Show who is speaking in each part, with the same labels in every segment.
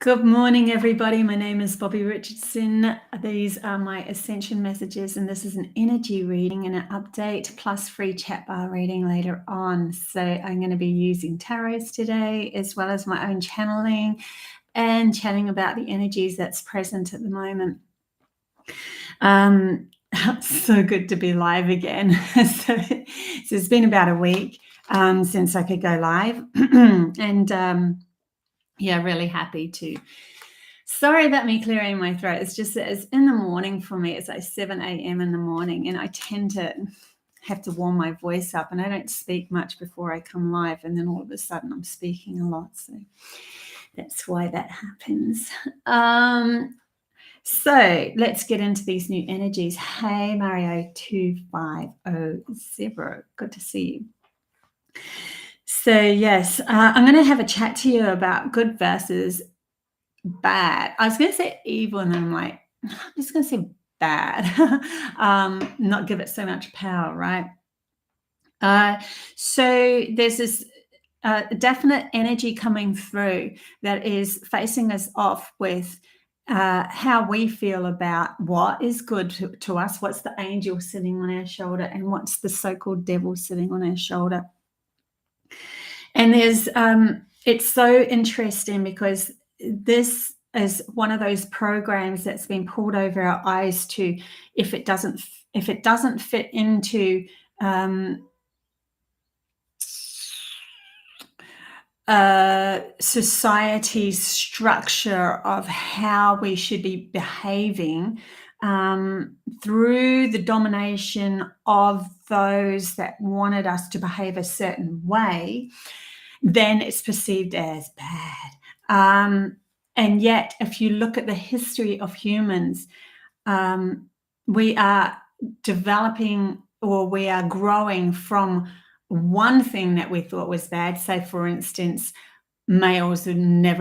Speaker 1: Good morning, everybody. My name is Bobbie Richardson. These are my Ascension messages, and this is an energy reading and an update plus free chat bar reading later on. So I'm going to be using tarots today, as well as my own channeling and chatting about the energies that's present at the moment. It's so good to be live again. So it's been about a week since I could go live, and yeah, really happy to. Sorry about me clearing my throat. It's just that it's in the morning for me. It's like 7 a.m. in the morning, and I tend to have to warm my voice up, and I don't speak much before I come live, and then all of a sudden I'm speaking a lot. So that's why that happens. So let's get into these new energies. Hey, Mario 2500. Good to see you. So yes, I'm going to have a chat to you about good versus bad. I was going to say evil, and then I'm like, I'm just going to say bad. Not give it so much power, right? So there's this definite energy coming through that is facing us off with how we feel about what is good to us, what's the angel sitting on our shoulder, and what's the so-called devil sitting on our shoulder. And there's it's so interesting because this is one of those programs that's been pulled over our eyes to, if it doesn't fit into society's structure of how we should be behaving through the domination of those that wanted us to behave a certain way, then it's perceived as bad. And yet, if you look at the history of humans, we are developing, or we are growing from one thing that we thought was bad. Say, for instance, males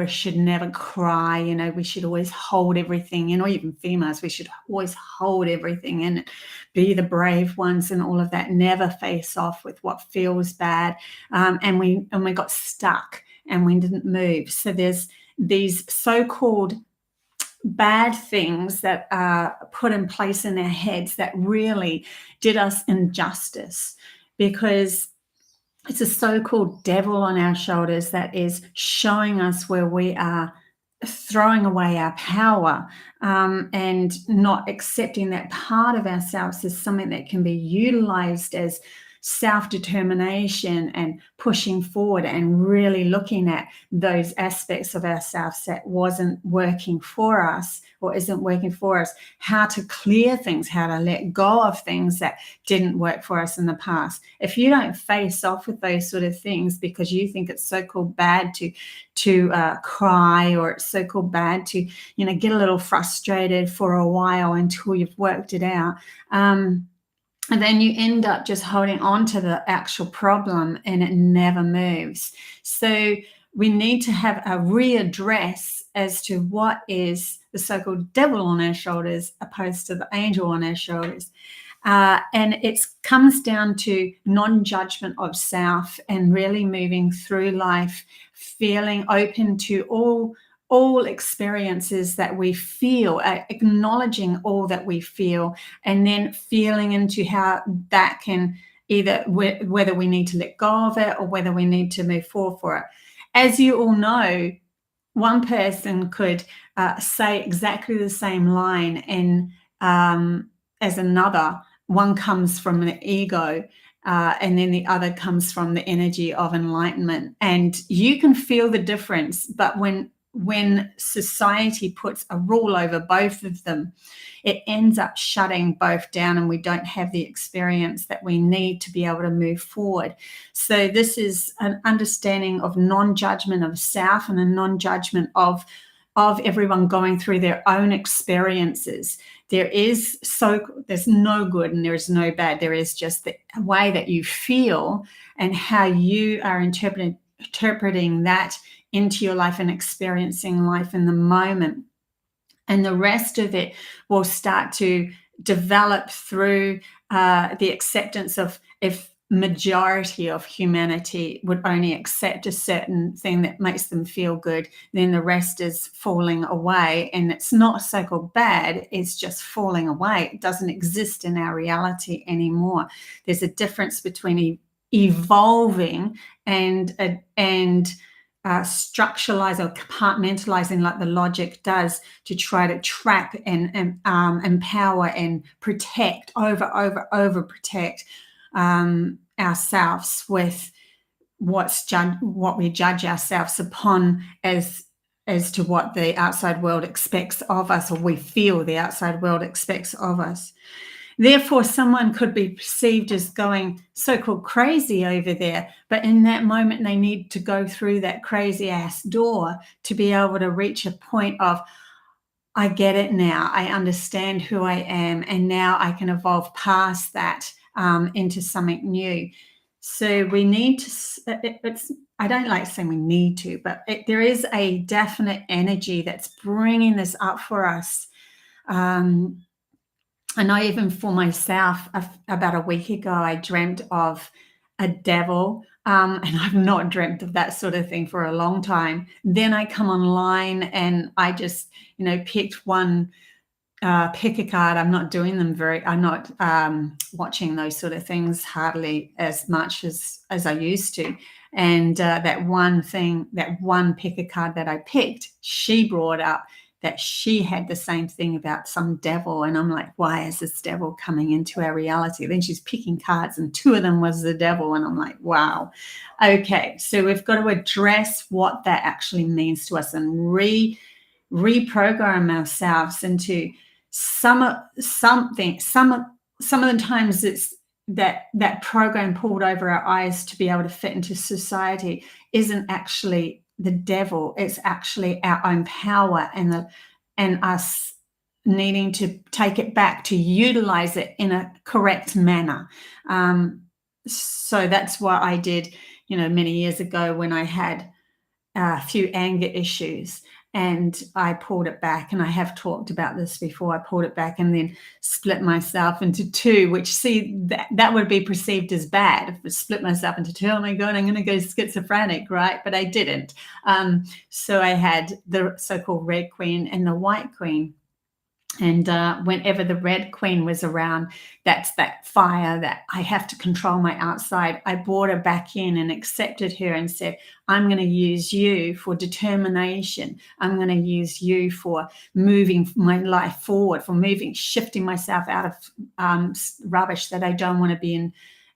Speaker 1: should never cry. We should always hold everything, even females, we should always hold everything and be the brave ones and all of that, never face off with what feels bad. And we got stuck and we didn't move. So there's these so-called bad things that are put in place in our heads that really did us injustice, because it's a so-called devil on our shoulders that is showing us where we are throwing away our power and not accepting that part of ourselves as something that can be utilized as self-determination and pushing forward, and really looking at those aspects of ourselves that wasn't working for us or isn't working for us, how to clear things, how to let go of things that didn't work for us in the past. If you don't face off with those sort of things because you think it's so-called bad to cry, or it's so-called bad to get a little frustrated for a while until you've worked it out, and then you end up just holding on to the actual problem and it never moves. So we need to have a readdress as to what is the so-called devil on our shoulders opposed to the angel on our shoulders. And it comes down to non-judgment of self and really moving through life, feeling open to all experiences that we feel, acknowledging all that we feel, and then feeling into how that can either whether we need to let go of it or whether we need to move forward for it. As you all know, one person could say exactly the same line, and as another, one comes from an ego, and then the other comes from the energy of enlightenment, and you can feel the difference. But when society puts a rule over both of them, it ends up shutting both down, and we don't have the experience that we need to be able to move forward. So this is an understanding of non-judgment of self and a non-judgment of everyone going through their own experiences. There's no good and there is no bad. There is just the way that you feel and how you are interpreting that into your life and experiencing life in the moment. And the rest of it will start to develop through the acceptance of, if majority of humanity would only accept a certain thing that makes them feel good, then the rest is falling away. And it's not so-called bad, it's just falling away. It doesn't exist in our reality anymore. There's a difference between evolving and structuralize or compartmentalizing like the logic does to try to trap and empower and protect, over protect ourselves with what we judge ourselves upon as to what the outside world expects of us, or we feel the outside world expects of us. Therefore, someone could be perceived as going so-called crazy over there, but in that moment, they need to go through that crazy-ass door to be able to reach a point of, I get it now, I understand who I am, and now I can evolve past that into something new. So we need to, I don't like saying we need to, but there is a definite energy that's bringing this up for us. I know even for myself, about a week ago, I dreamt of a devil, and I've not dreamt of that sort of thing for a long time. Then I come online and I just, picked one, pick a card. I'm not doing them I'm not watching those sort of things hardly as much as I used to. And that one pick a card that I picked, she brought up that she had the same thing about some devil. And I'm like, why is this devil coming into our reality? Then she's picking cards and two of them was the devil. And I'm like, wow. Okay. So we've got to address what that actually means to us and reprogram ourselves into some of the times it's that program pulled over our eyes to be able to fit into society isn't actually the devil. It's actually our own power and us needing to take it back to utilize it in a correct manner. So that's what I did, many years ago when I had a few anger issues. And I pulled it back, and I have talked about this before. I pulled it back and then split myself into two, which, see, that would be perceived as bad. If I split myself into two, oh my God, I'm going to go schizophrenic, right? But I didn't. So I had the so-called red queen and the white queen. And whenever the red queen was around, that's that fire that I have to control my outside. I brought her back in and accepted her and said, I'm going to use you for determination. I'm going to use you for moving my life forward, for shifting myself out of rubbish that I don't want to be in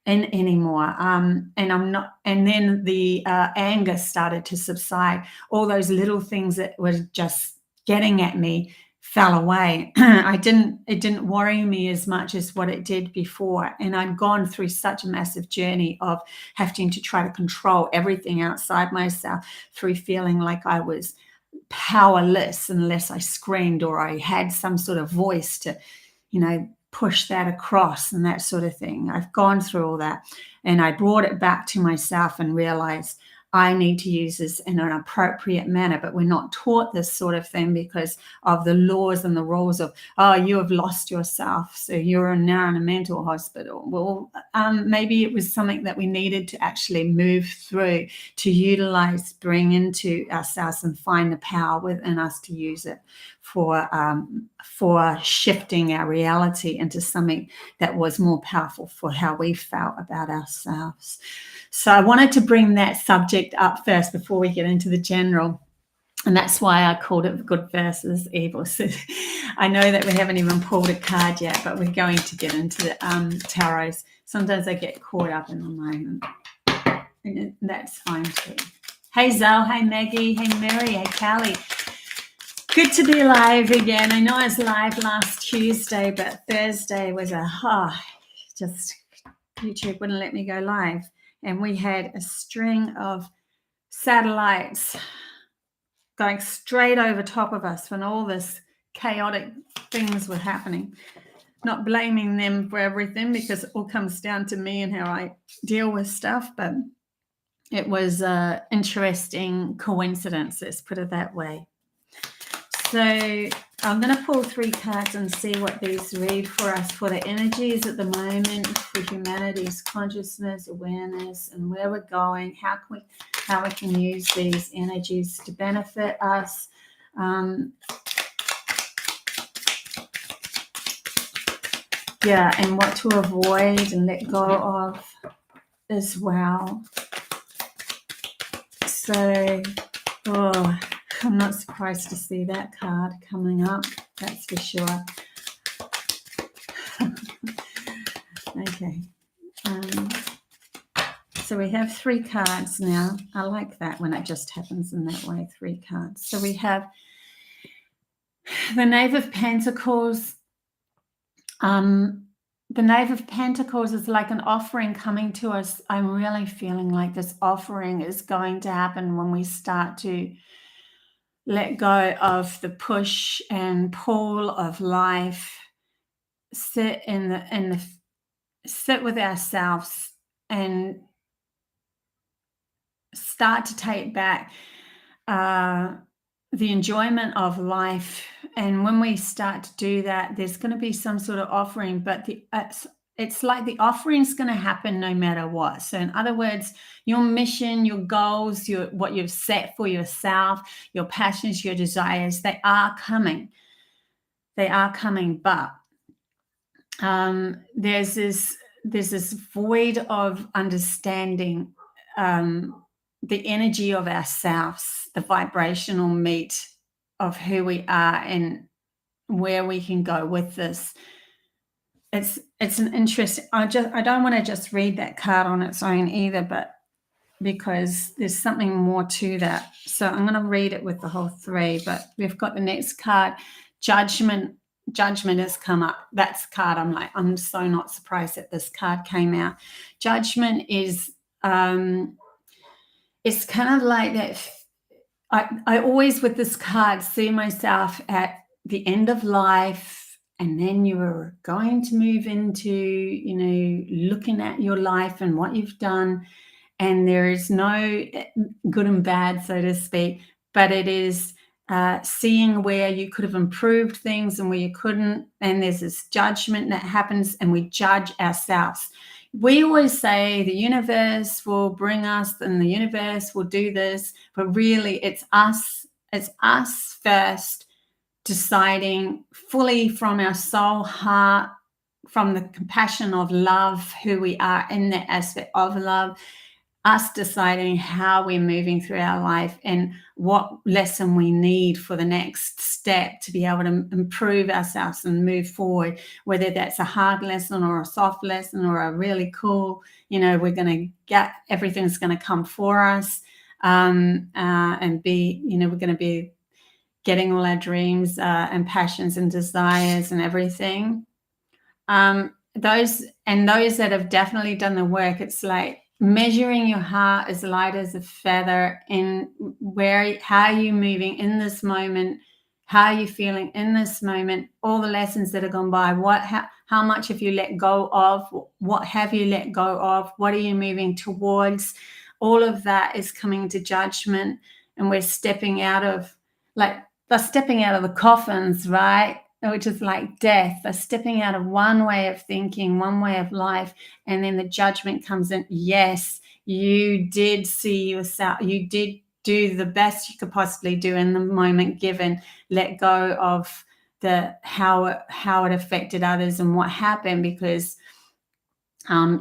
Speaker 1: anymore. And I'm not, and then the anger started to subside. All those little things that were just getting at me fell away. It didn't worry me as much as what it did before. And I'd gone through such a massive journey of having to try to control everything outside myself through feeling like I was powerless unless I screamed or I had some sort of voice to, push that across and that sort of thing. I've gone through all that, and I brought it back to myself and realized I need to use this in an appropriate manner, but we're not taught this sort of thing because of the laws and the rules of, oh, you have lost yourself, so you're now in a mental hospital. Well, maybe it was something that we needed to actually move through, to utilize, bring into ourselves and find the power within us to use it for shifting our reality into something that was more powerful for how we felt about ourselves. So I wanted to bring that subject up first before we get into the general. And that's why I called it good versus evil. So I know that we haven't even pulled a card yet, but we're going to get into the tarots. Sometimes I get caught up in the moment. And that's fine too. Hey, Zal. Hey, Maggie. Hey, Mary. Hey, Callie. Good to be live again. I know I was live last Tuesday, but Thursday was just YouTube wouldn't let me go live. And we had a string of satellites going straight over top of us when all this chaotic things were happening. Not blaming them for everything because it all comes down to me and how I deal with stuff, but it was an interesting coincidence, let's put it that way. So I'm going to pull 3 cards and see what these read for us for the energies at the moment, for humanity's consciousness, awareness, and where we're going, how we can use these energies to benefit us. Yeah, and what to avoid and let go of as well. So, I'm not surprised to see that card coming up, that's for sure. Okay. So we have 3 cards now. I like that when it just happens in that way, 3 cards. So we have the Knave of Pentacles. The Knave of Pentacles is like an offering coming to us. I'm really feeling like this offering is going to happen when we start to let go of the push and pull of life. Sit sit with ourselves and start to take back the enjoyment of life. And when we start to do that, there's going to be some sort of offering, but it's like the offering is going to happen no matter what. So in other words, your mission, your goals, what you've set for yourself, your passions, your desires, they are coming. They are coming, but there's this void of understanding the energy of ourselves, the vibrational meat of who we are and where we can go with this. It's an interesting, I don't want to just read that card on its own either, but because there's something more to that. So I'm going to read it with the whole 3, but we've got the next card, Judgment. Judgment has come up. That's the card I'm so not surprised that this card came out. Judgment is it's kind of like that. I always with this card see myself at the end of life, and then you are going to move into, looking at your life and what you've done, and there is no good and bad, so to speak, but it is seeing where you could have improved things and where you couldn't, and there's this judgment that happens, and we judge ourselves. We always say the universe will bring us and the universe will do this, but really it's us first deciding fully from our soul, heart, from the compassion of love, who we are in that aspect of love, us deciding how we're moving through our life and what lesson we need for the next step to be able to improve ourselves and move forward, whether that's a hard lesson or a soft lesson or a really cool, we're going to get, everything's going to come for us, and be, we're going to be getting all our dreams and passions and desires and everything. Those that have definitely done the work, it's like measuring your heart as light as a feather, and how are you moving in this moment, how are you feeling in this moment, all the lessons that have gone by, how much have you let go of, what have you let go of, what are you moving towards, all of that is coming to judgment, and we're stepping out of the coffins, right? Which is like death. They're stepping out of one way of thinking, one way of life, and then the judgment comes in. Yes, you did see yourself. You did do the best you could possibly do in the moment given. Let go of how it affected others and what happened, because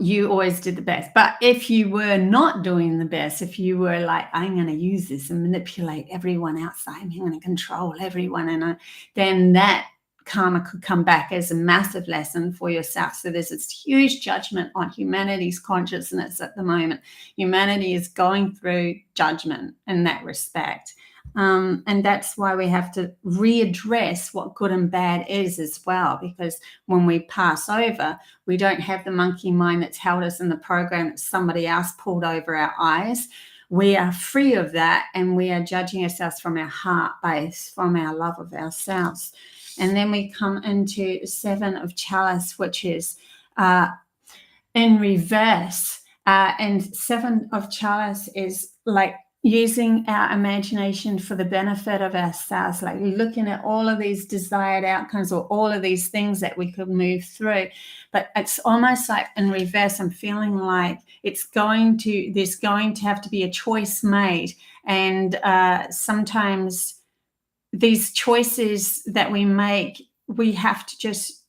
Speaker 1: you always did the best. But if you were not doing the best, if you were like, I'm going to use this and manipulate everyone outside, I'm going to control everyone, and then that karma could come back as a massive lesson for yourself. So there's this huge judgment on humanity's consciousness at the moment. Humanity is going through judgment in that respect. And that's why we have to readdress what good and bad is as well, because when we pass over, we don't have the monkey mind that's held us in the program that somebody else pulled over our eyes. We are free of that, and we are judging ourselves from our heart base, from our love of ourselves. And then we come into 7 of Chalice, which is in reverse. And 7 of Chalice is like using our imagination for the benefit of ourselves, like looking at all of these desired outcomes or all of these things that we could move through. But it's almost like in reverse. I'm feeling like there's going to have to be a choice made. And sometimes these choices that we make, we have to just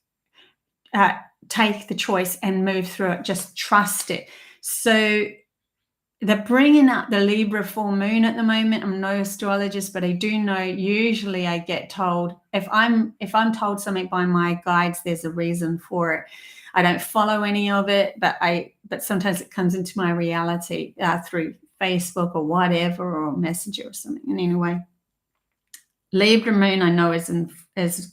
Speaker 1: take the choice and move through it, just trust it. So they're bringing up the Libra full moon at the moment. I'm no astrologist, but I do know usually I get told if I'm told something by my guides, there's a reason for it. I don't follow any of it, but sometimes it comes into my reality through Facebook or whatever, or Messenger or something. And anyway, Libra moon I know is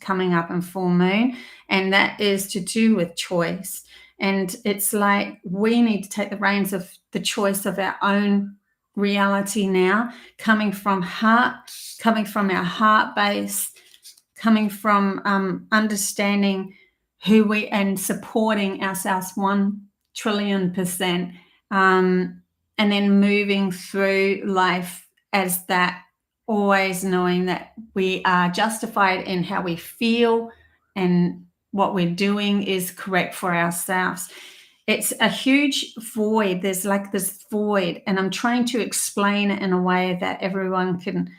Speaker 1: coming up in full moon, and that is to do with choice. And it's like we need to take the reins of the choice of our own reality now, coming from our heart base, coming from understanding who we and supporting ourselves 1,000,000,000%, and then moving through life as that, always knowing that we are justified in how we feel and what we're doing is correct for ourselves. It's a huge void. There's like this void, and I'm trying to explain it in a way that everyone can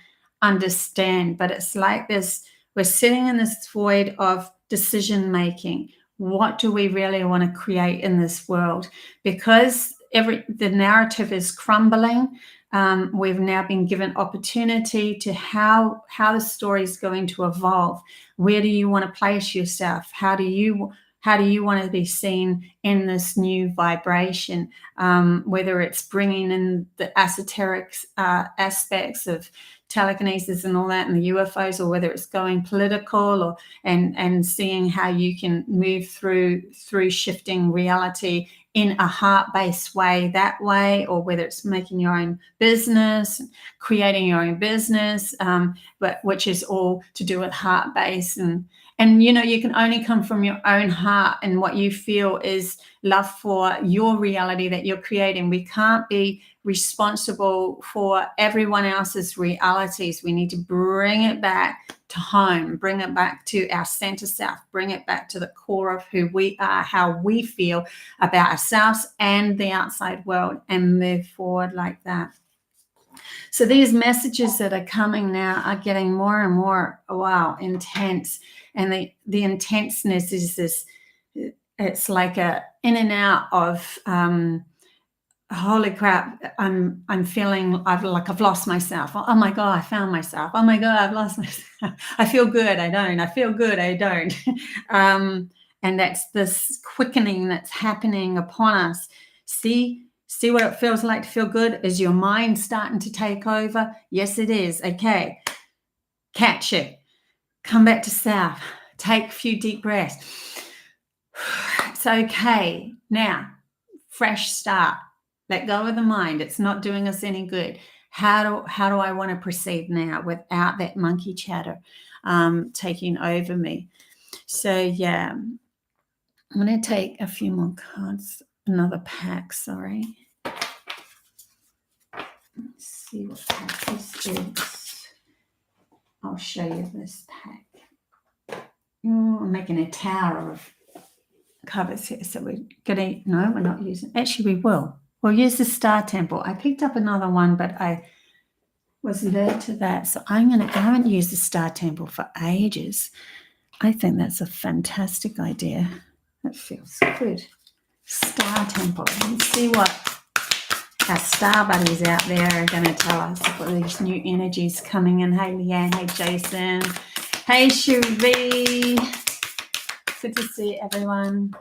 Speaker 1: understand. But it's like we're sitting in this void of decision making. What do we really want to create in this world? Because the narrative is crumbling. We've now been given opportunity to how the story is going to evolve. Where do you want to place yourself? How do you want to be seen in this new vibration? Whether it's bringing in the esoteric aspects of telekinesis and all that, and the UFOs, or whether it's going political, and seeing how you can move through shifting reality in a heart-based way that way, or whether it's making your own business, creating your own business, but which is all to do with heart-based. And you can only come from your own heart and what you feel is love for your reality that you're creating. We can't be responsible for everyone else's realities. We need to bring it back to home, bring it back to our center self, bring it back to the core of who we are, how we feel about ourselves and the outside world, and move forward like that. So these messages that are coming now are getting more and more, intense. And the intenseness is this, it's like a in and out of, holy crap, I'm feeling I've lost myself. Oh my God, I found myself. Oh my God, I've lost myself. I feel good, I don't. I feel good, I don't. And that's this quickening that's happening upon us. See what it feels like to feel good? Is your mind starting to take over? Yes, it is. Okay. Catch it. Come back to self. Take a few deep breaths. It's okay. Now, fresh start. Let go of the mind. It's not doing us any good. How do I want to proceed now without that monkey chatter taking over me? So, yeah. I'm going to take a few more cards. Another pack, sorry. Let's see what pack this is. I'll show you this pack. I'm making a tower of covers here. So we're going to, no, we're not using, actually we will. We'll use the Star Temple. I picked up another one, but I was alert to that. So I haven't used the Star Temple for ages. I think that's a fantastic idea. That feels good. Star Temple. Let's see what our star buddies out there are going to tell us about these new energies coming in. Hey, Leanne. Hey, Jason. Hey, Cherie. Good to see everyone.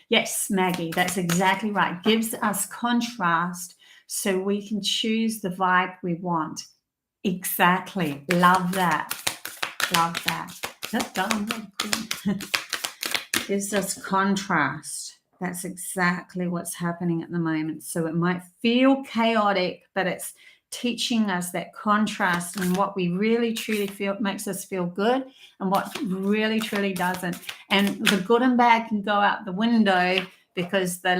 Speaker 1: Yes, Maggie, that's exactly right. Gives us contrast so we can choose the vibe we want. Exactly. Love that. Love that. Gives us contrast. That's exactly what's happening at the moment. So it might feel chaotic, but it's teaching us that contrast and what we really truly feel makes us feel good and what really truly doesn't. And the good and bad can go out the window because that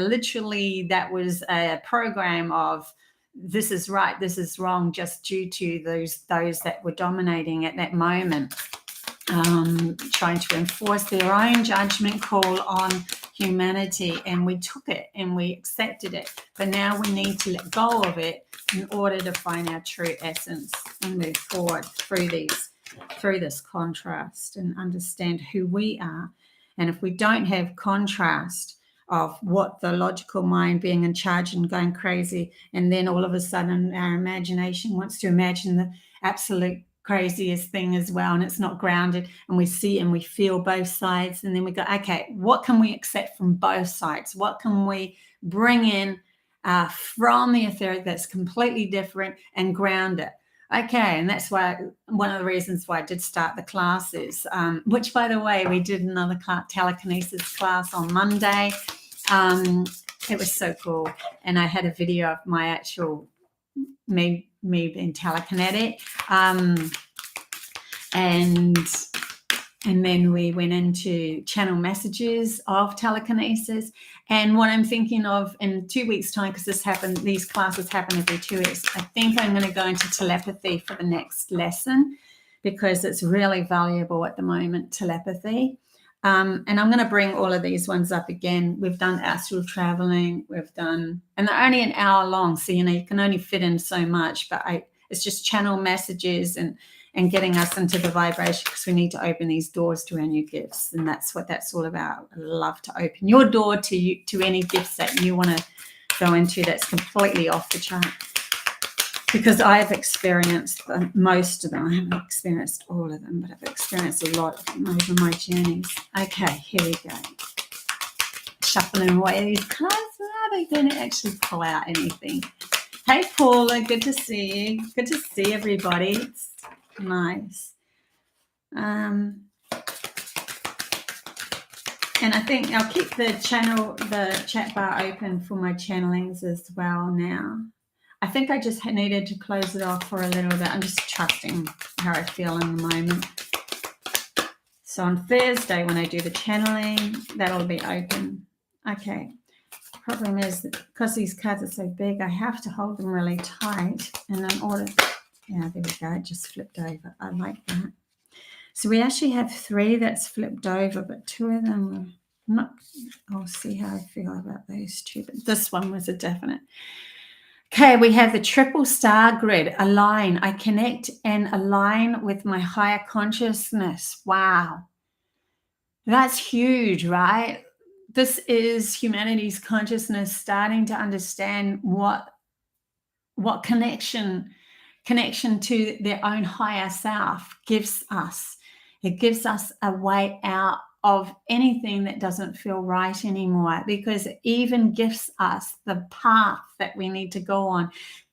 Speaker 1: was a program of this is right, this is wrong, just due to those that were dominating at that moment, trying to enforce their own judgment call on humanity. And we took it and we accepted it, but now we need to let go of it in order to find our true essence and move forward through this contrast and understand who we are. And if we don't have contrast of what the logical mind being in charge and going crazy, and then all of a sudden our imagination wants to imagine the absolute craziest thing as well, and it's not grounded, and we see and we feel both sides, and then we go, okay, what can we accept from both sides? What can we bring in from the etheric that's completely different and ground it? Okay, and that's why one of the reasons why I did start the classes, which, by the way, we did another telekinesis class on Monday. It was so cool, and I had a video of my actual me being telekinetic, and then we went into channel messages of telekinesis. And what I'm thinking of in 2 weeks' time, because these classes happen every 2 weeks, I think I'm going to go into telepathy for the next lesson, because it's really valuable at the moment, telepathy. And I'm going to bring all of these ones up again. We've done astral traveling, and they're only an hour long, so you can only fit in so much, but it's just channel messages and getting us into the vibration, because we need to open these doors to our new gifts, and that's what that's all about. I love to open your door to any gifts that you want to go into that's completely off the chart, because I've experienced most of them. I haven't experienced all of them, but I've experienced a lot of them over my journeys. Okay, here we go. Shuffling away these cards. Are they going to actually pull out anything? Hey, Paula, good to see you. Good to see everybody. It's nice. And I think I'll keep the chat bar open for my channelings as well now. I think I just needed to close it off for a little bit. I'm just trusting how I feel in the moment. So on Thursday, when I do the channeling, that'll be open. Okay. Problem is that because these cards are so big, I have to hold them really tight. And in order, yeah, there we go. It just flipped over. I like that. So we actually have 3 that's flipped over, but 2 of them are not. I'll see how I feel about those 2. But this one was a definite. Okay, we have the triple star grid, align. I connect and align with my higher consciousness. Wow. That's huge, right? This is humanity's consciousness starting to understand what connection to their own higher self gives us. It gives us a way out of anything that doesn't feel right anymore, because it even gives us the path that we need to go on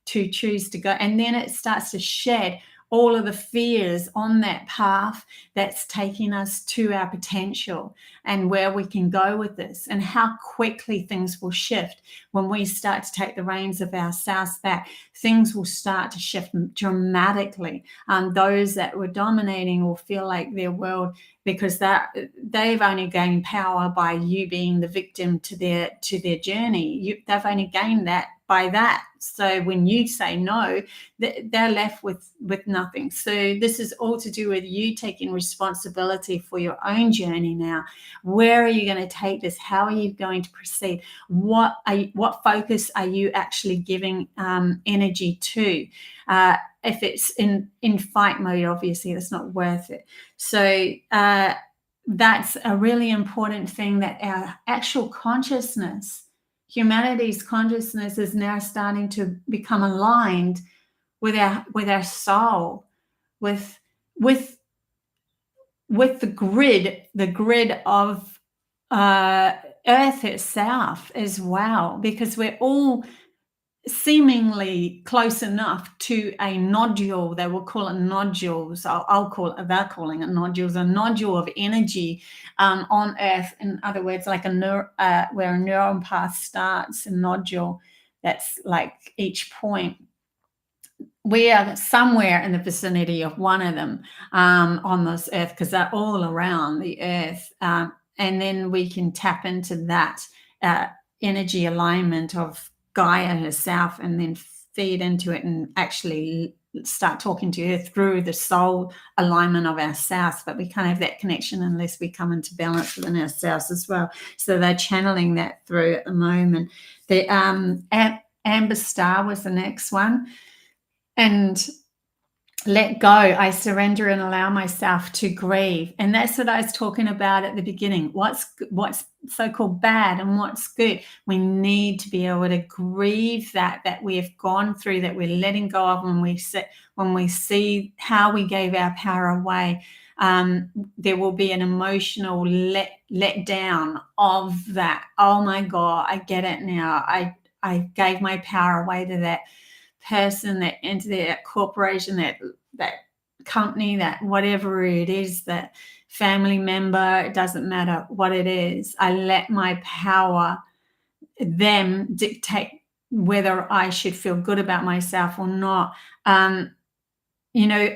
Speaker 1: to choose to go. And then it starts to shed all of the fears on that path that's taking us to our potential and where we can go with this, and how quickly things will shift when we start to take the reins of ourselves back. Things will start to shift dramatically. Those that were dominating will feel like their world, because they've only gained power by you being the victim to their journey. They've only gained that by that. So when you say no, they're left with nothing. So this is all to do with you taking responsibility for your own journey now. Where are you going to take this? How are you going to proceed? What focus are you actually giving energy to? If it's in fight mode, obviously that's not worth it. So that's a really important thing, that our actual consciousness, humanity's consciousness, is now starting to become aligned with our soul, with the grid of Earth itself as well, because we're all seemingly close enough to a nodule. They will call it nodules. I'll call it, they're calling it nodules, a nodule of energy on Earth. In other words, like where a neuron path starts, a nodule, that's like each point. We are somewhere in the vicinity of one of them on this Earth, because they're all around the Earth. And then we can tap into that energy alignment of Gaia herself, and then feed into it and actually start talking to her through the soul alignment of ourselves. But we can't have that connection unless we come into balance within ourselves as well. So they're channeling that through at the moment. The Amber Star was the next one. And let go, I surrender and allow myself to grieve. And that's what I was talking about at the beginning. What's so-called bad and what's good. We need to be able to grieve that we have gone through, that we're letting go of when we see how we gave our power away. There will be an emotional let down of that. Oh my God, I get it now. I gave my power away to that person, that entity, that corporation, that company, that whatever it is, that family member, it doesn't matter what it is. I let my power, them dictate whether I should feel good about myself or not.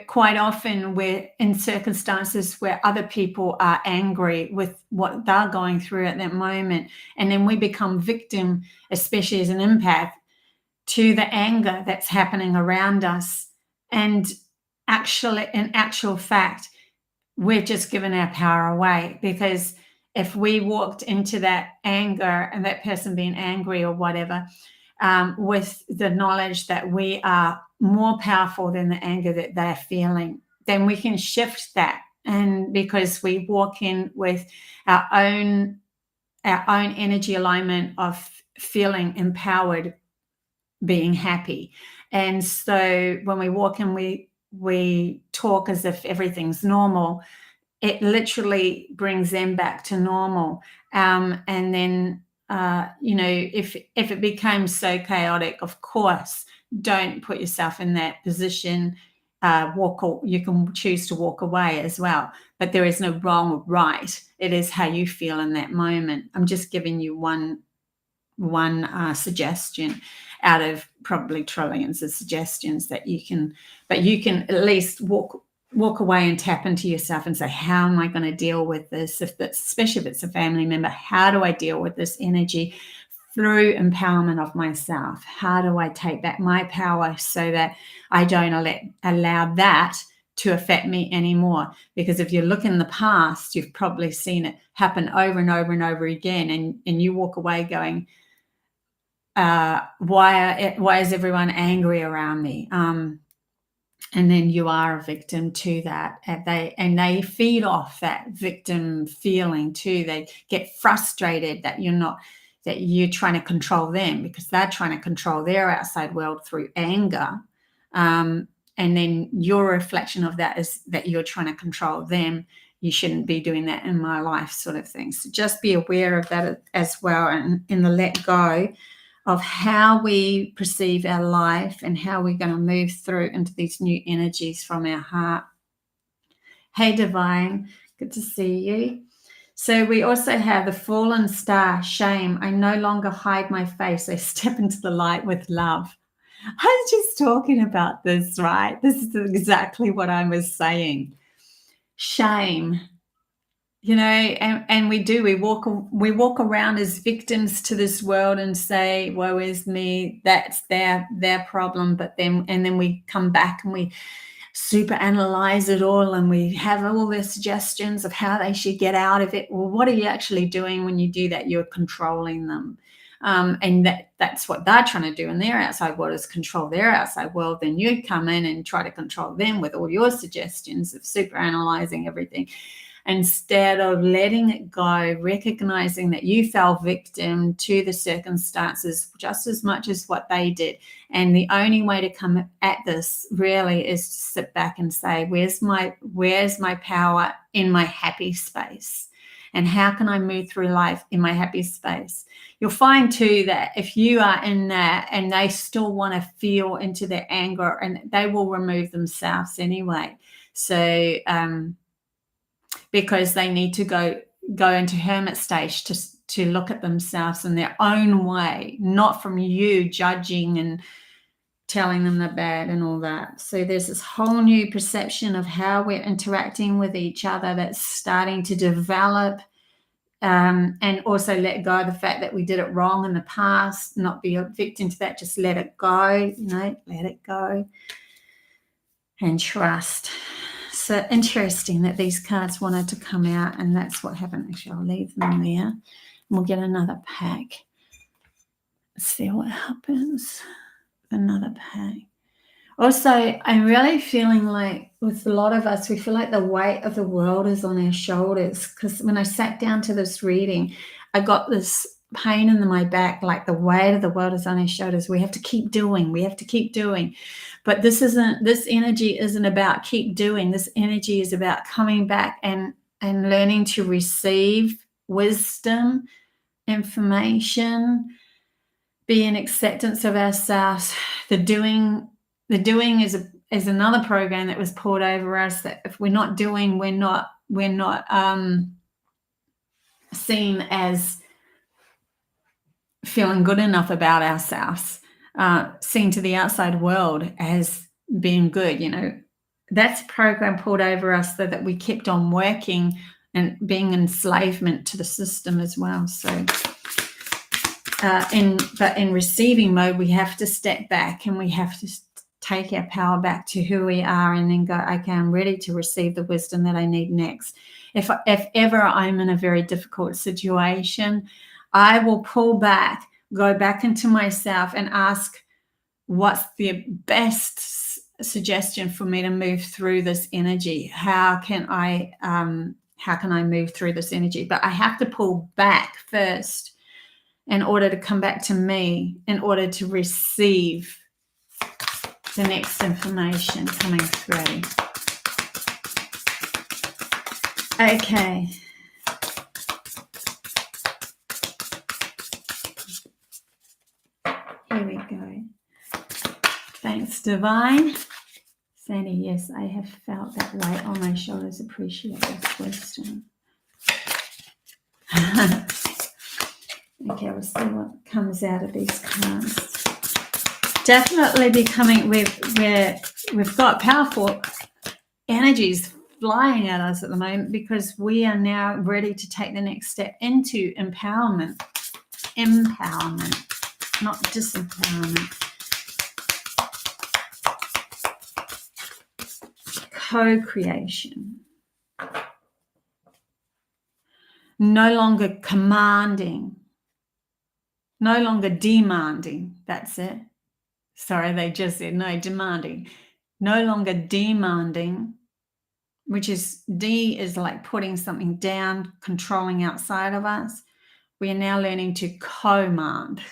Speaker 1: Quite often we're in circumstances where other people are angry with what they're going through at that moment. And then we become victim, especially as an empath, to the anger that's happening around us. And actually, in actual fact, we've just given our power away, because if we walked into that anger and that person being angry or whatever, with the knowledge that we are more powerful than the anger that they're feeling, then we can shift that. And because we walk in with our own energy alignment of feeling empowered, being happy. And so when we walk in, we talk as if everything's normal. It literally brings them back to normal. And then if it becomes so chaotic, of course, don't put yourself in that position. You can choose to walk away as well, but there is no wrong or right. It is how you feel in that moment. I'm just giving you one suggestion out of probably trillions of suggestions that you can at least walk away and tap into yourself and say, how am I going to deal with this? Especially if it's a family member, how do I deal with this energy through empowerment of myself? How do I take back my power so that I don't allow that to affect me anymore? Because if you look in the past, you've probably seen it happen over and over and over again, and you walk away going, why is everyone angry around me? And then you are a victim to that, and they feed off that victim feeling too. They get frustrated that you're trying to control them, because they're trying to control their outside world through anger. And then your reflection of that is that you're trying to control them. You shouldn't be doing that in my life, sort of thing. So just be aware of that as well, and in the let go of how we perceive our life and how we're going to move through into these new energies from our heart. Hey, Divine, good to see you. So we also have the fallen star, shame. I no longer hide my face. I step into the light with love. I was just talking about this, right? This is exactly what I was saying. Shame. And we walk around as victims to this world and say, woe is me, that's their problem. But then we come back and we super analyze it all, and we have all the suggestions of how they should get out of it. Well, what are you actually doing when you do that? You're controlling them. And that's what they're trying to do in their outside world, is control their outside world. Then you come in and try to control them with all your suggestions of super analyzing everything, instead of letting it go, recognizing that you fell victim to the circumstances just as much as what they did. And the only way to come at this really is to sit back and say, where's my power in my happy space? And how can I move through life in my happy space? You'll find too that if you are in that and they still want to feel into their anger, and they will remove themselves anyway. So because they need to go into hermit stage to look at themselves in their own way, not from you judging and telling them they're bad and all that. So there's this whole new perception of how we're interacting with each other that's starting to develop and also let go of the fact that we did it wrong in the past, not be a victim to that, just let it go, let it go and trust. So interesting that these cards wanted to come out, and that's what happened. Actually, I'll leave them there and we'll get another pack. Let's see what happens. Another pack. Also, I'm really feeling like with a lot of us, we feel like the weight of the world is on our shoulders, because when I sat down to this reading, I got this pain in my back, like the weight of the world is on our shoulders. We have to keep doing. We have to keep doing. But this energy isn't about keep doing. This energy is about coming back and learning to receive wisdom, information, be in acceptance of ourselves. The doing is another program that was poured over us, that if we're not doing, we're not seen as feeling good enough about ourselves, seen to the outside world as being good. That's a program poured over us, so that we kept on working and being enslavement to the system as well. So but in receiving mode, we have to step back and we have to take our power back to who we are, and then go, okay, I'm ready to receive the wisdom that I need next. If ever I'm in a very difficult situation, I will pull back, go back into myself and ask, what's the best suggestion for me to move through this energy? How can I move through this energy? But I have to pull back first in order to come back to me, in order to receive the next information coming through. Okay. Here we go. Thanks, Divine. Sandy, yes, I have felt that weight on my shoulders. Appreciate this wisdom. Okay, we'll see what comes out of these cards. Definitely we've got powerful energies flying at us at the moment, because we are now ready to take the next step into empowerment, not disempowerment. Co-creation. No longer commanding, no longer demanding. That's it. Sorry, they just said no, demanding. No longer demanding, which is D is like putting something down, controlling outside of us. We are now learning to command.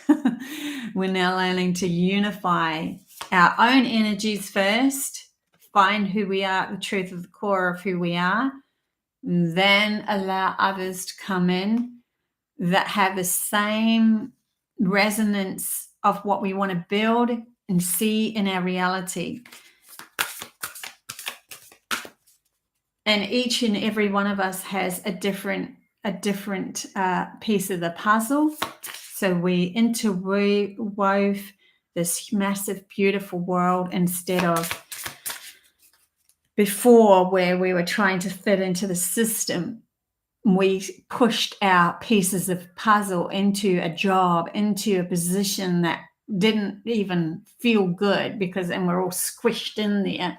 Speaker 1: We're now learning to unify our own energies first, find who we are, the truth of the core of who we are, then allow others to come in that have the same resonance of what we want to build and see in our reality. And each and every one of us has a different piece of the puzzle. So we interwove this massive, beautiful world, instead of before, where we were trying to fit into the system. We pushed our pieces of puzzle into a job, into a position that didn't even feel good, and we're all squished in there.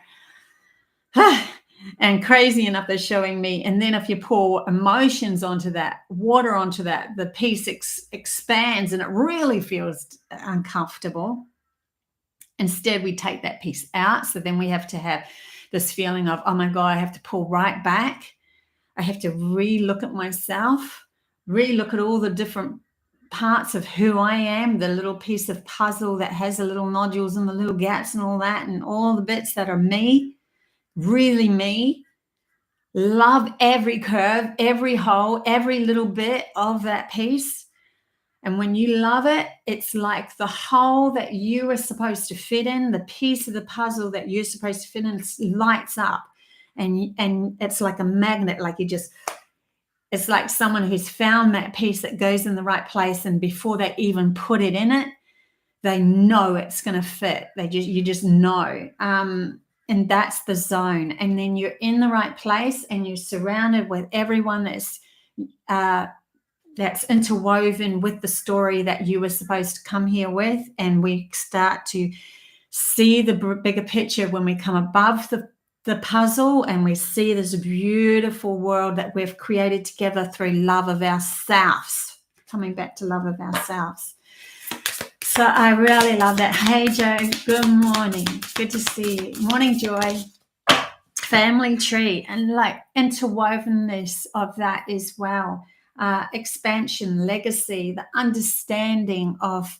Speaker 1: And crazy enough, they're showing me. And then if you pour emotions onto that, water onto that, the piece expands and it really feels uncomfortable. Instead, we take that piece out. So then we have to have this feeling of, oh my God, I have to pull right back. I have to re-look at myself, re-look at all the different parts of who I am, the little piece of puzzle that has the little nodules and the little gaps and all that, and all the bits that are me, really me. Love every curve, every hole, every little bit of that piece. And when you love it, it's like the hole that you are supposed to fit in, the piece of the puzzle that you're supposed to fit in, lights up. And it's like a magnet, it's like someone who's found that piece that goes in the right place, and before they even put it in it, they know it's going to fit. You just know. And that's the zone. And then you're in the right place, and you're surrounded with everyone that's that's interwoven with the story that you were supposed to come here with, and we start to see the bigger picture when we come above the puzzle and we see this beautiful world that we've created together through love of ourselves, coming back to love of ourselves. So I really love that. Hey Joe, good morning, good to see you. Morning Joy. Family tree, and like interwovenness of that as well. Expansion, legacy, the understanding of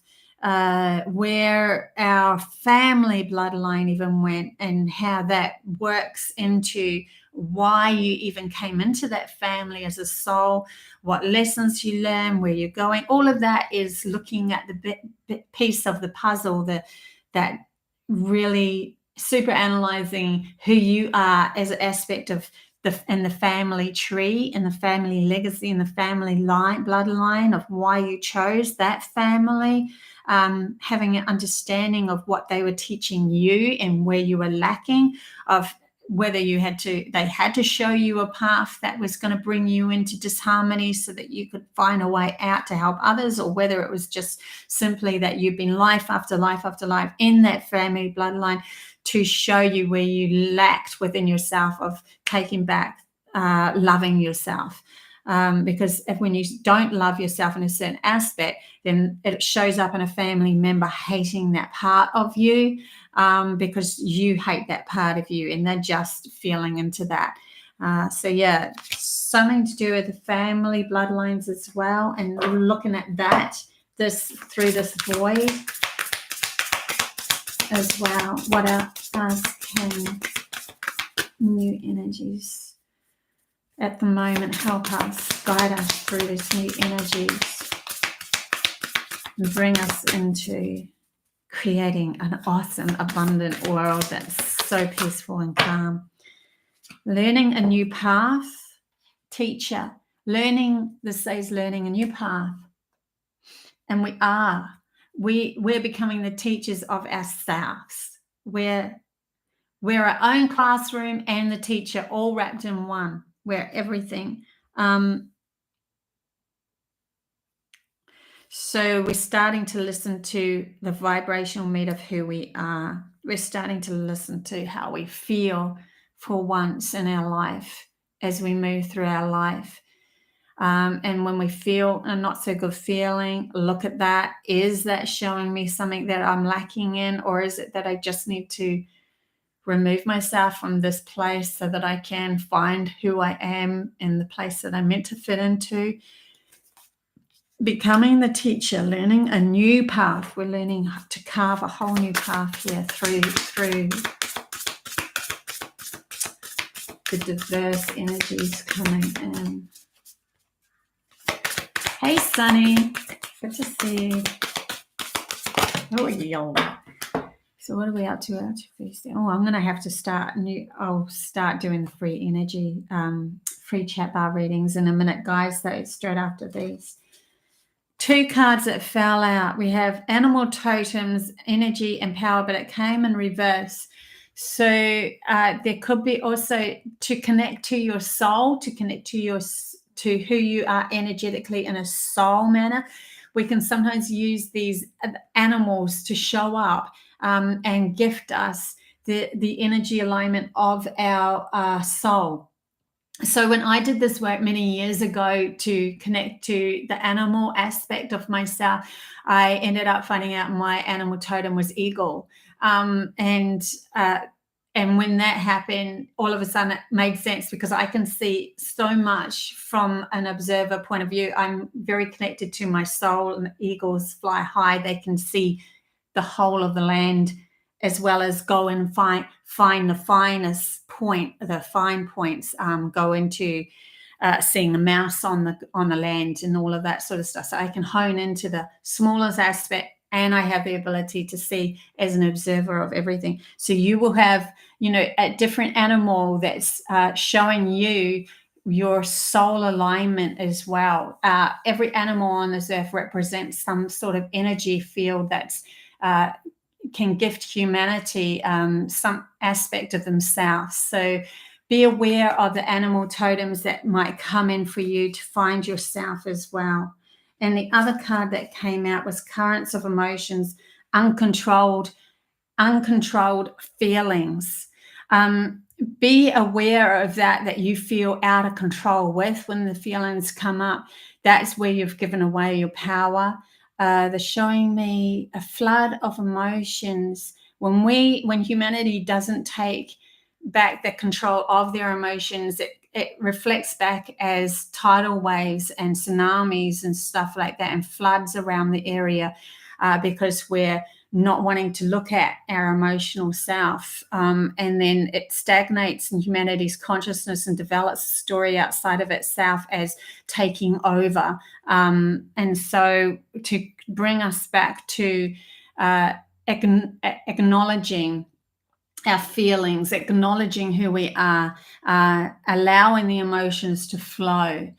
Speaker 1: where our family bloodline even went, and how that works into why you even came into that family as a soul, what lessons you learn, where you're going. All of that is looking at the bit piece of the puzzle that really super analyzing who you are as an aspect of the family tree and the family legacy and the family line, bloodline of why you chose that family, having an understanding of what they were teaching you and where you were lacking, of whether they had to show you a path that was going to bring you into disharmony so that you could find a way out to help others, or whether it was just simply that you've been life after life after life in that family bloodline to show you where you lacked within yourself of taking back loving yourself. Because when you don't love yourself in a certain aspect, then it shows up in a family member hating that part of you, because you hate that part of you and they're just feeling into that. So yeah, something to do with the family bloodlines as well, and looking at that through this void as well. What else can new energies at the moment help us, guide us through these new energies and bring us into creating an awesome, abundant world that's so peaceful and calm? Learning a new path, teacher. This says learning a new path. And we're becoming the teachers of ourselves. We're our own classroom and the teacher all wrapped in one. We're everything. So we're starting to listen to the vibrational meter of who we are. We're starting to listen to how we feel for once in our life as we move through our life. And when we feel a not so good feeling, look at that. Is that showing me something that I'm lacking in, or is it that I just need to remove myself from this place so that I can find who I am in the place that I'm meant to fit into? Becoming the teacher, learning a new path. We're learning to carve a whole new path here through the diverse energies coming in. Hey, Sunny. Good to see you. Oh, yeah. So what are we up to? Oh, I'm going to have to start I'll start doing the free energy, free chat bar readings in a minute, guys. So it's straight after these. 2 cards that fell out. We have animal totems, energy and power, but it came in reverse. So there could be also to connect to your soul, to connect to who you are energetically in a soul manner. We can sometimes use these animals to show up and gift us the energy alignment of our soul. So when I did this work many years ago to connect to the animal aspect of myself, I ended up finding out my animal totem was eagle. And when that happened, all of a sudden it made sense, because I can see so much from an observer point of view. I'm very connected to my soul, and eagles fly high. They can see the whole of the land, as well as go and find the finest point, the fine points, go into seeing the mouse on the land and all of that sort of stuff. So I can hone into the smallest aspect, and I have the ability to see as an observer of everything. So you will have, a different animal that's showing you your soul alignment as well. Every animal on this earth represents some sort of energy field that's can gift humanity some aspect of themselves. So Be aware of the animal totems that might come in for you to find yourself as well. And the other card that came out was currents of emotions, uncontrolled feelings. Be aware of that you feel out of control with when the feelings come up. That's where you've given away your power. They're showing me a flood of emotions. When humanity doesn't take back the control of their emotions, it reflects back as tidal waves and tsunamis and stuff like that, and floods around the area, because we're not wanting to look at our emotional self, and then it stagnates in humanity's consciousness and develops a story outside of itself as taking over. And so to bring us back to acknowledging our feelings, acknowledging who we are, allowing the emotions to flow,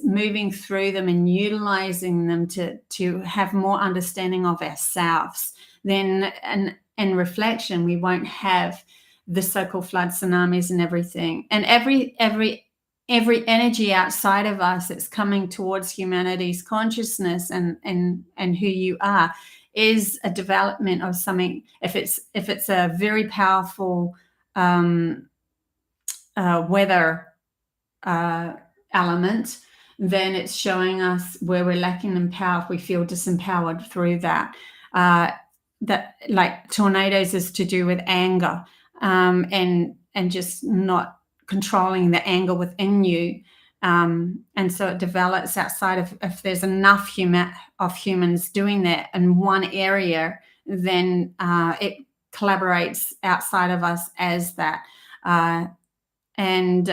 Speaker 1: moving through them and utilizing them to have more understanding of ourselves. Then in reflection, we won't have the so-called flood, tsunamis and everything. And every energy outside of us that's coming towards humanity's consciousness and who you are is a development of something. If it's a very powerful weather element, then it's showing us where we're lacking in power. If we feel disempowered through that, that like tornadoes is to do with anger, and just not controlling the anger within you. And so it develops outside of, if there's enough humans doing that in one area, then it collaborates outside of us as that. And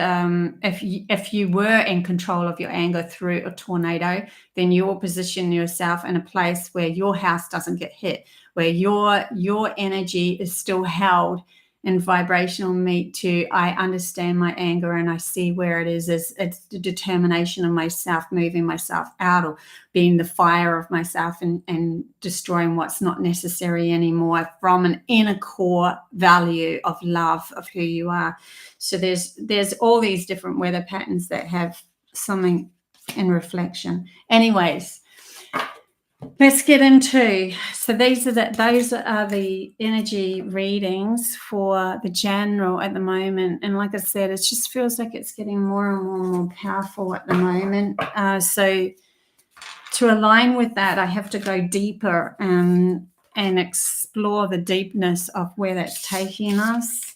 Speaker 1: if you were in control of your anger through a tornado, then you will position yourself in a place where your house doesn't get hit, where your energy is still held in vibrational meet to, I understand my anger and I see where it is. It's the determination of myself, moving myself out, or being the fire of myself and destroying what's not necessary anymore from an inner core value of love of who you are. So there's all these different weather patterns that have something in reflection. Anyways, let's get into, so those are the energy readings for the general at the moment. And like I said, it just feels like it's getting more and more and more powerful at the moment. So to align with that, I have to go deeper and explore the deepness of where that's taking us.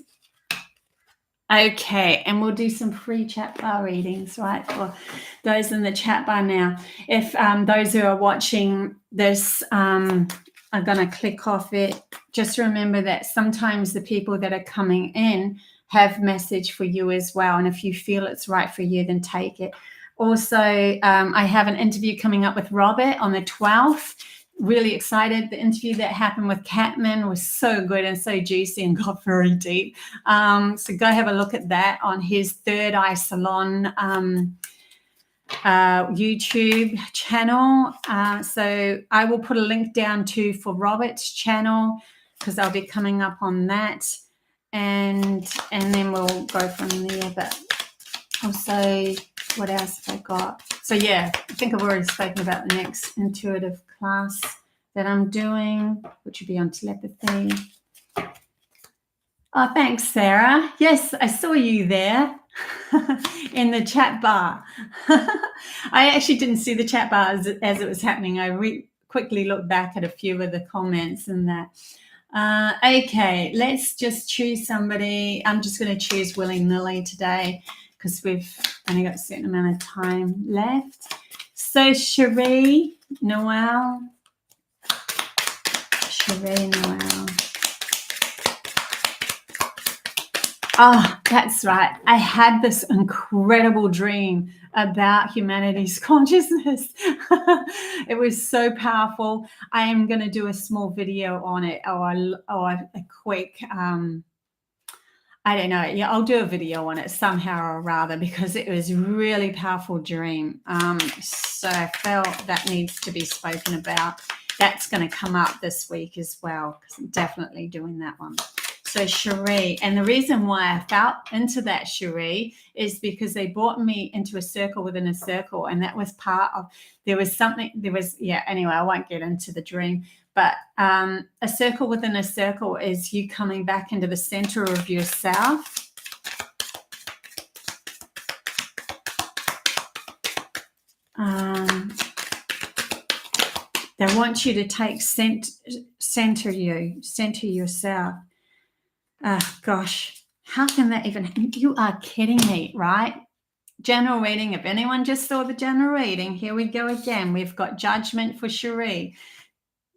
Speaker 1: Okay, and we'll do some free chat bar readings, right, for those in the chat bar now. If those who are watching this are going to click off it, just remember that sometimes the people that are coming in have message for you as well. And if you feel it's right for you, then take it. Also, I have an interview coming up with Robert on the 12th. Really excited. The interview that happened with Catman was so good and so juicy and got very deep. So go have a look at that on his Third Eye Salon YouTube channel. So I will put a link down too for Robert's channel, because I'll be coming up on that, and then we'll go from there. But also, what else have I got? So yeah, I think I've already spoken about the next intuitive class that I'm doing, which will be on telepathy. Oh, thanks, Sarah. Yes, I saw you there in the chat bar. I actually didn't see the chat bar as it was happening. I quickly looked back at a few of the comments and that. Okay, let's just choose somebody. I'm just going to choose willy-nilly today, because we've only got a certain amount of time left. So Cherie Noel. Oh, that's right. I had this incredible dream about humanity's consciousness. It was so powerful. I am going to do a small video on it, or a quick, I don't know. Yeah, I'll do a video on it somehow or rather, because it was a really powerful dream. So I felt that needs to be spoken about. That's going to come up this week as well, because I'm definitely doing that one. So Cherie, and the reason why I felt into that, Cherie, is because they brought me into a circle within a circle, and that was part of, anyway, I won't get into the dream, but a circle within a circle is you coming back into the center of yourself. They want you to take center yourself. Gosh, how can that even? You are kidding me, right? General reading. If anyone just saw the general reading, here we go again. We've got judgment for Cherie.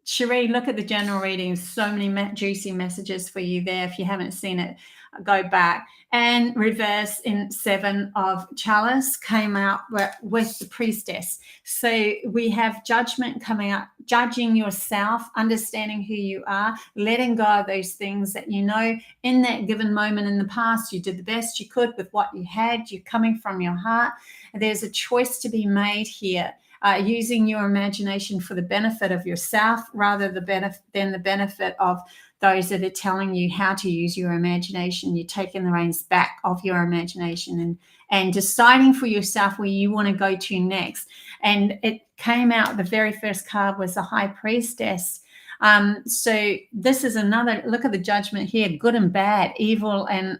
Speaker 1: Cherie, look at the general reading. So many juicy messages for you there. If you haven't seen it, go back. And reverse in 7 of Chalice came out with the Priestess. So we have judgment coming out, judging yourself, understanding who you are, letting go of those things that you know in that given moment in the past, you did the best you could with what you had. You're coming from your heart. There's a choice to be made here. Using your imagination for the benefit of yourself rather than the benefit of those that are telling you how to use your imagination. You're taking the reins back of your imagination and deciding for yourself where you want to go to next. And it came out, the very first card was the High Priestess. So this is another look at the judgment here, good and bad, evil and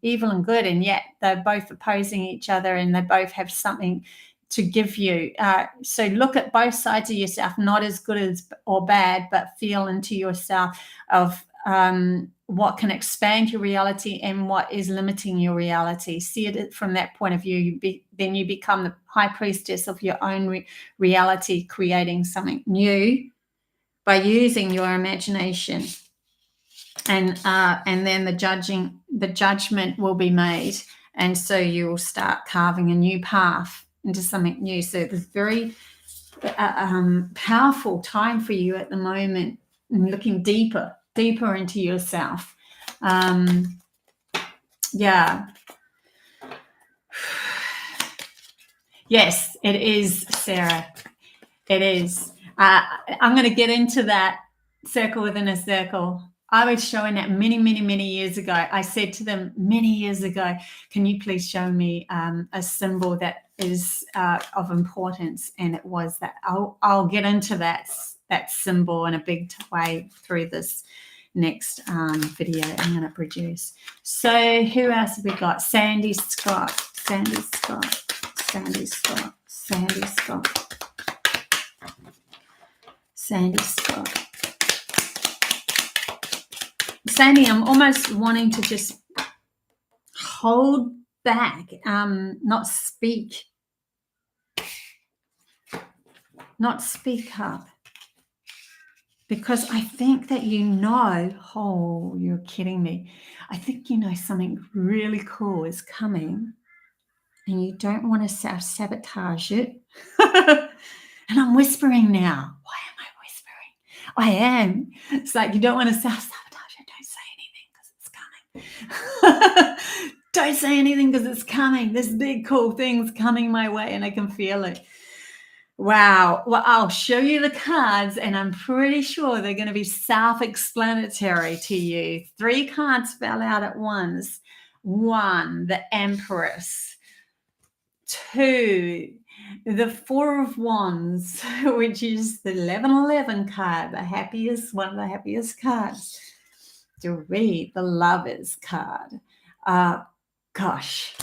Speaker 1: good, and yet they're both opposing each other and they both have something to give you. So look at both sides of yourself, not as good as or bad, but feel into yourself of what can expand your reality and what is limiting your reality. See it from that point of view. Then you become the High Priestess of your own reality, creating something new by using your imagination. And then the judgment will be made, and so you will start carving a new path into something new. So it's very powerful time for you at the moment, and looking deeper into yourself. Yes, it is, Sarah. It is. I'm going to get into that circle within a circle. I was showing that many years ago. I said to them many years ago, can you please show me a symbol that is of importance? And it was that. I'll get into that symbol in a big way through this next video I'm going to produce. So who else have we got? Sandy Scott. Sandy Sandy, I'm almost wanting to just hold back, not speak up, because I think that you're kidding me. I think something really cool is coming and you don't want to self-sabotage it. And I'm whispering now. Why am I whispering? I am. It's like you don't want to self-sabotage it. Don't say anything because it's coming. Don't say anything because it's coming. This big cool thing's coming my way and I can feel it. Wow. Well, I'll show you the cards and I'm pretty sure they're going to be self-explanatory to you. 3 cards fell out at once. 1, the Empress. 2, the 4 of Wands, which is the 1111 card, one of the happiest cards. 3, the Lovers card. Gosh,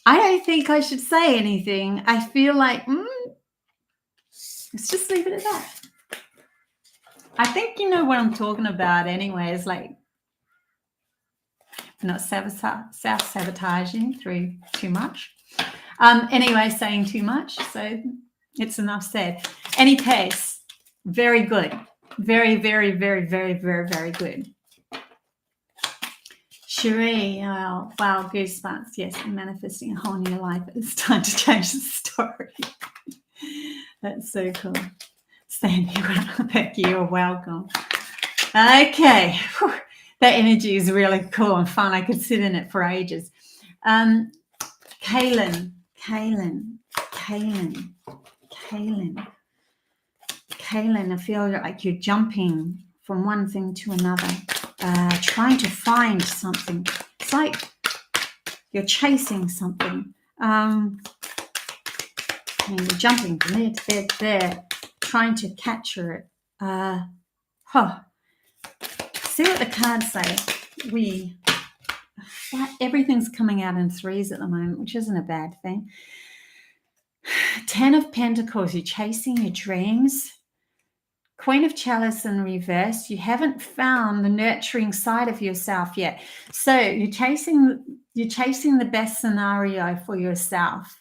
Speaker 1: I don't think I should say anything. I feel like, let's just leave it at that. I think you know what I'm talking about anyway. It's like not self-sabotaging through too much. Anyway, saying too much, so it's enough said. Any case, very good. Very, very, very, very, very, very good. Cherie, wow, goosebumps. Yes, I'm manifesting a whole new life. It's time to change the story. That's so cool. Sandy, thank you. You're welcome. Okay. Whew. That energy is really cool and fun. I could sit in it for ages. Kaylin, I feel like you're jumping from one thing to another. trying to find something. It's like you're chasing something. And you're jumping from there to there to there, trying to capture it. See what the cards say. Everything's coming out in threes at the moment, which isn't a bad thing. 10 of Pentacles, you're chasing your dreams. Queen of Chalice in reverse, you haven't found the nurturing side of yourself yet. So you're chasing the best scenario for yourself.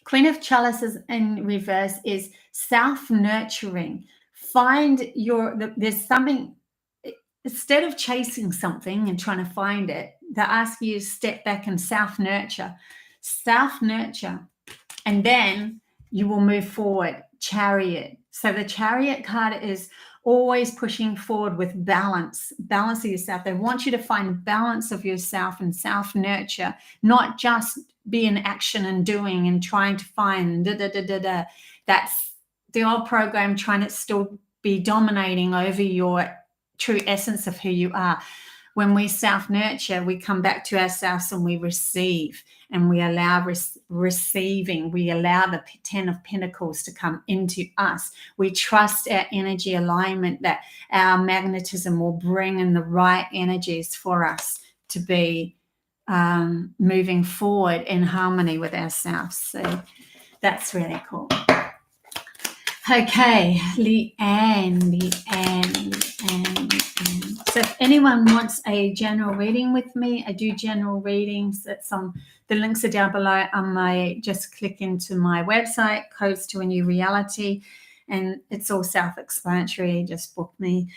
Speaker 1: Queen of Chalices in reverse is self-nurturing. There's something, instead of chasing something and trying to find it, they ask you to step back and self-nurture, and then you will move forward. Chariot. So the Chariot card is always pushing forward with balance of yourself. They want you to find balance of yourself and self-nurture, not just be in action and doing and trying to find That's the old program trying to still be dominating over your true essence of who you are. When we self-nurture, we come back to ourselves and we receive, and we allow receiving. We allow the 10 of Pentacles to come into us. We trust our energy alignment, that our magnetism will bring in the right energies for us to be moving forward in harmony with ourselves. So that's really cool. Okay, Leanne. So if anyone wants a general reading with me, I do general readings. The links are down below. Just click into my website, Codes to a New Reality, and it's all self-explanatory. Just book me.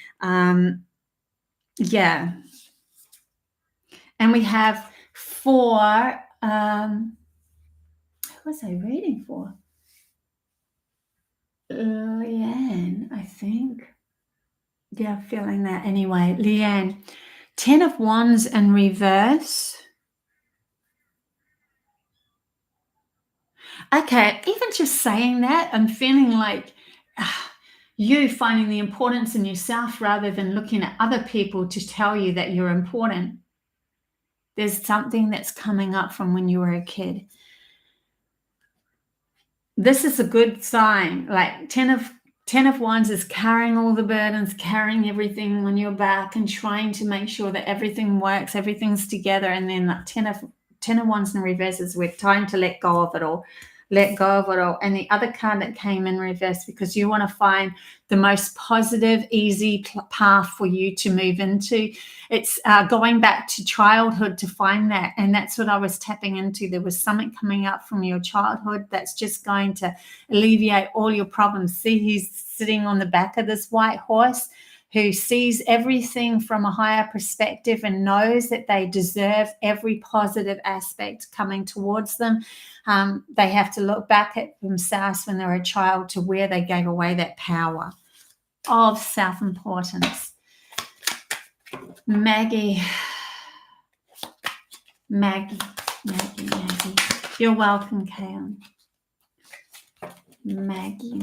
Speaker 1: Yeah. And we have 4. Who was I reading for? Leanne, I think. Yeah, feeling that anyway. Leanne, 10 of Wands in reverse. Okay, even just saying that, I'm feeling like you finding the importance in yourself rather than looking at other people to tell you that you're important. There's something that's coming up from when you were a kid. This is a good sign. Like 10 of Wands is carrying all the burdens, carrying everything on your back and trying to make sure that everything works, everything's together. And then like 10 of Wands in reverse is with time to let go of it all. Let go of it all. And the other card that came in reverse, because you want to find the most positive, easy path for you to move into. It's going back to childhood to find that. And that's what I was tapping into. There was something coming up from your childhood that's just going to alleviate all your problems. See, he's sitting on the back of this white horse who sees everything from a higher perspective and knows that they deserve every positive aspect coming towards them. They have to look back at themselves when they're a child to where they gave away that power of self-importance. Maggie. You're welcome, Kayon. Maggie.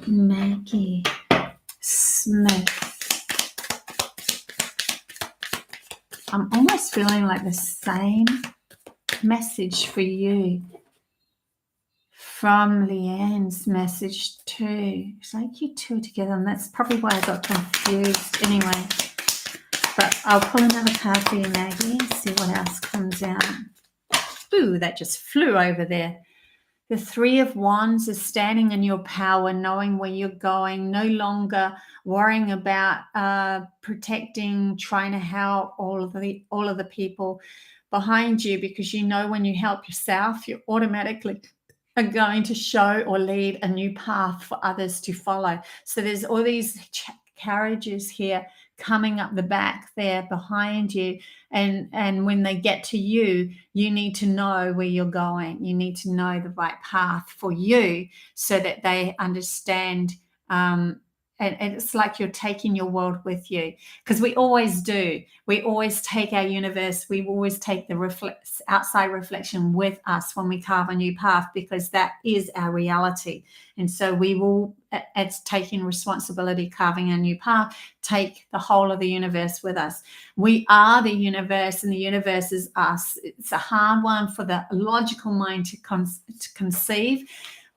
Speaker 1: Maggie Smith. I'm almost feeling like the same message for you from Leanne's message too. It's like you two are together, and that's probably why I got confused anyway. But I'll pull another card for you, Maggie, and see what else comes out. Ooh, that just flew over there. The 3 of Wands is standing in your power, knowing where you're going, no longer worrying about protecting, trying to help all of the people behind you, because you know when you help yourself, you automatically are going to show or lead a new path for others to follow. So there's all these carriages here coming up the back there behind you, and when they get to you, you need to know where you're going. You need to know the right path for you so that they understand and it's like you're taking your world with you, because we always do. We always take our universe, we always take the outside reflection with us when we carve a new path, because that is our reality. And so we will, it's taking responsibility, carving a new path, take the whole of the universe with us. We are the universe, and the universe is us. It's a hard one for the logical mind to conceive,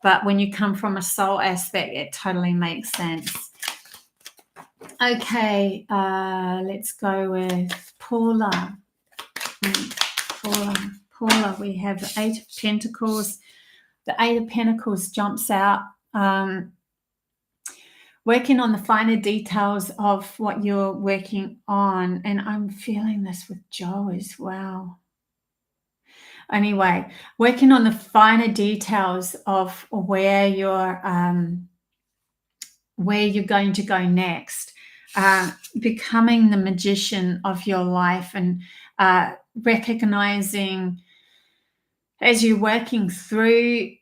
Speaker 1: but when you come from a soul aspect, it totally makes sense. Okay, let's go with Paula. Paula, we have the 8 of Pentacles. The 8 of Pentacles jumps out. Working on the finer details of what you're working on. And I'm feeling this with Joe as well. Anyway, working on the finer details of where you're going to go next, becoming the magician of your life, and recognizing as you're working through,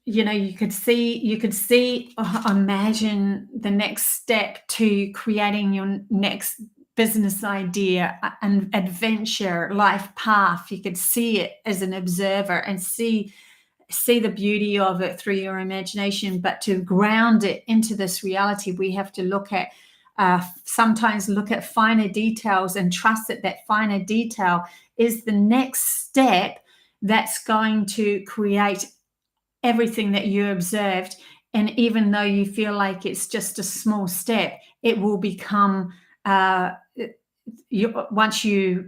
Speaker 1: you know, you could see, imagine the next step to creating your next business idea, an adventure, life path. You could see it as an observer and see the beauty of it through your imagination. But to ground it into this reality, we have to look at sometimes look at finer details and trust that finer detail is the next step that's going to create everything that you observed. And even though you feel like it's just a small step, it will become once you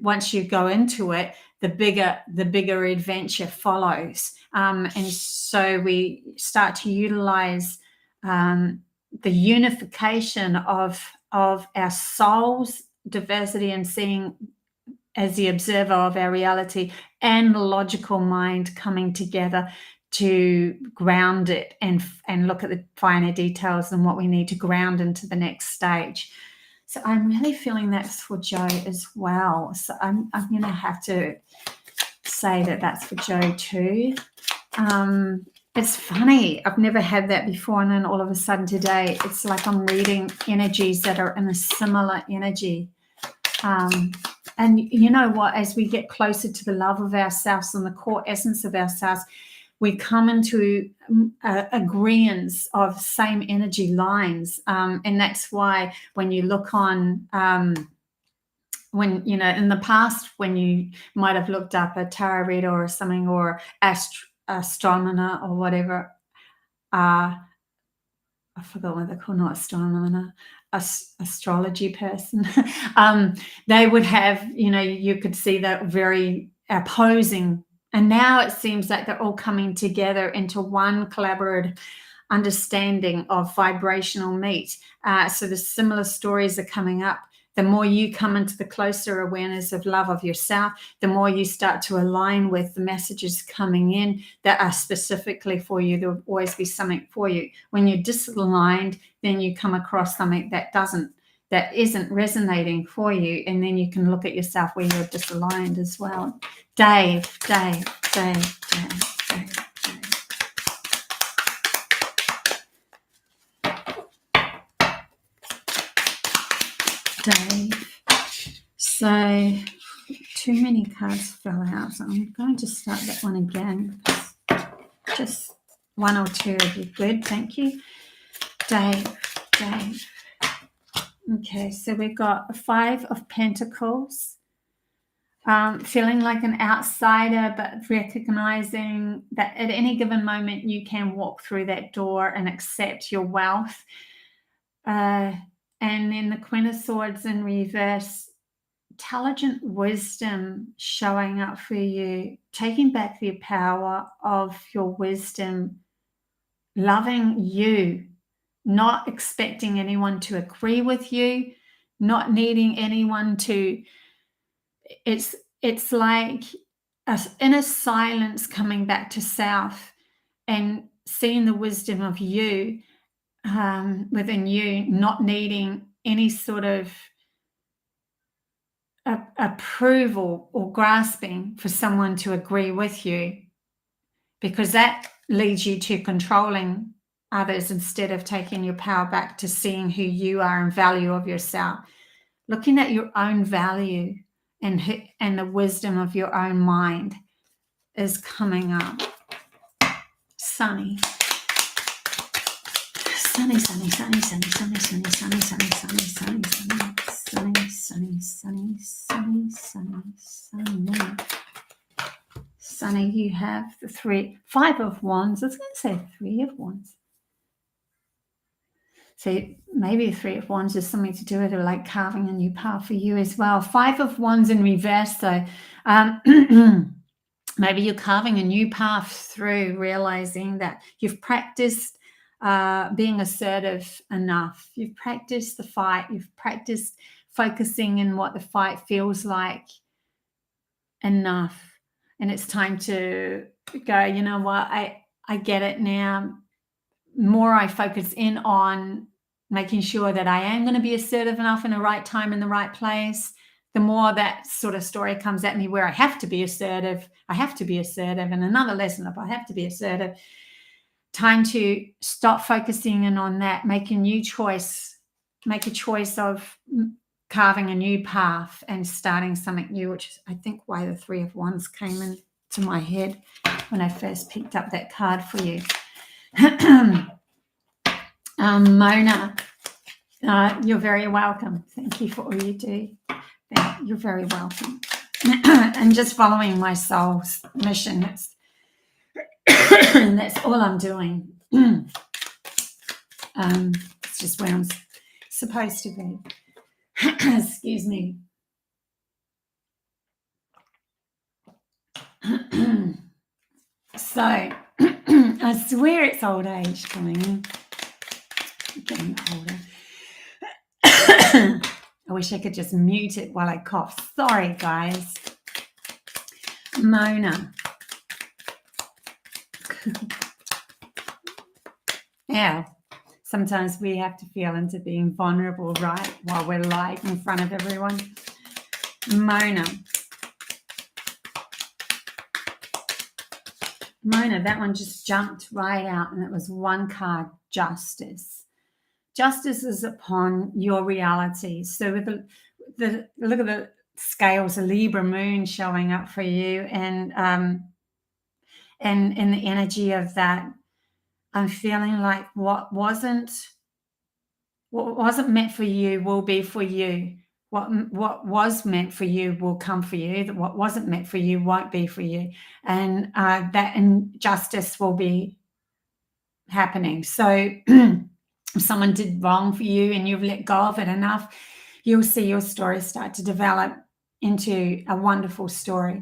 Speaker 1: go into it, the bigger adventure follows. And so we start to utilize the unification of our soul's diversity, and seeing as the observer of our reality, and the logical mind coming together to ground it and look at the finer details and what we need to ground into the next stage. So I'm really feeling that's for Joe as well. So I'm going to have to say that that's for Joe too. It's funny, I've never had that before, and then all of a sudden today, it's like I'm reading energies that are in a similar energy. And you know what, as we get closer to the love of ourselves and the core essence of ourselves, we come into agreements of same energy lines. And that's why when you look on, when, you know, in the past, when you might have looked up a tarot reader or something, or astronomer or whatever, I forgot what they're called, not astronomer, astrology person, they would have, you know, you could see that very opposing. And now it seems like they're all coming together into one collaborative understanding of vibrational meet. So the similar stories are coming up. The more you come into the closer awareness of love of yourself, the more you start to align with the messages coming in that are specifically for you. There will always be something for you. When you're disaligned, then you come across something that isn't resonating for you, and then you can look at yourself where you're disaligned as Well, Dave. So too many cards fell out, so I'm going to start that one again. Just one or two would be good. Thank you. Dave. Okay, so we've got 5 of Pentacles. Feeling like an outsider, but recognizing that at any given moment you can walk through that door and accept your wealth. And then the Queen of Swords in reverse, intelligent wisdom showing up for you, taking back the power of your wisdom, loving you, not expecting anyone to agree with you, not needing anyone to. It's like an inner silence coming back to self, and seeing the wisdom of you within you, not needing any sort of approval or grasping for someone to agree with you, because that leads you to controlling others instead of taking your power back to seeing who you are and value of yourself. Looking at your own value and the wisdom of your own mind is coming up. Sunny. Sunny, sunny, sunny, sunny, sunny, sunny, sunny, sunny, sunny, sunny, sunny, sunny, sunny, sunny, sunny, sunny. Sunny, you have the 5 of Wands. I was going to say 3 of Wands. So maybe the 3 of Wands is something to do with it, like carving a new path for you as well. 5 of Wands in reverse, though. Maybe you're carving a new path through realizing that you've practiced being assertive enough. You've practiced the fight. You've practiced focusing in what the fight feels like enough. And it's time to go, you know what, I get it now. More I focus in on making sure that I am going to be assertive enough in the right time, in the right place, the more that sort of story comes at me where I have to be assertive. I have to be assertive. And another lesson of I have to be assertive. Time to stop focusing in on that, make a new choice, make a choice of carving a new path and starting something new, which is, I think, why the 3 of Wands came into my head when I first picked up that card for you. Mona, you're very welcome. Thank you for all you do. You're very welcome. And just following my soul's mission. That's all I'm doing. It's just where I'm supposed to be. Excuse me. So, I swear it's old age coming in. I'm getting older. I wish I could just mute it while I cough. Sorry, guys. Mona. Yeah. Sometimes we have to feel into being vulnerable, right? While we're live in front of everyone. Mona. Mona, that one just jumped right out, and it was one card, Justice. Justice is upon your reality. So with the look at the scales, a Libra moon showing up for you, and in the energy of that, I'm feeling like what wasn't meant for you will be for you. What was meant for you will come for you. What wasn't meant for you won't be for you. And that injustice will be happening. So if someone did wrong for you and you've let go of it enough, you'll see your story start to develop into a wonderful story.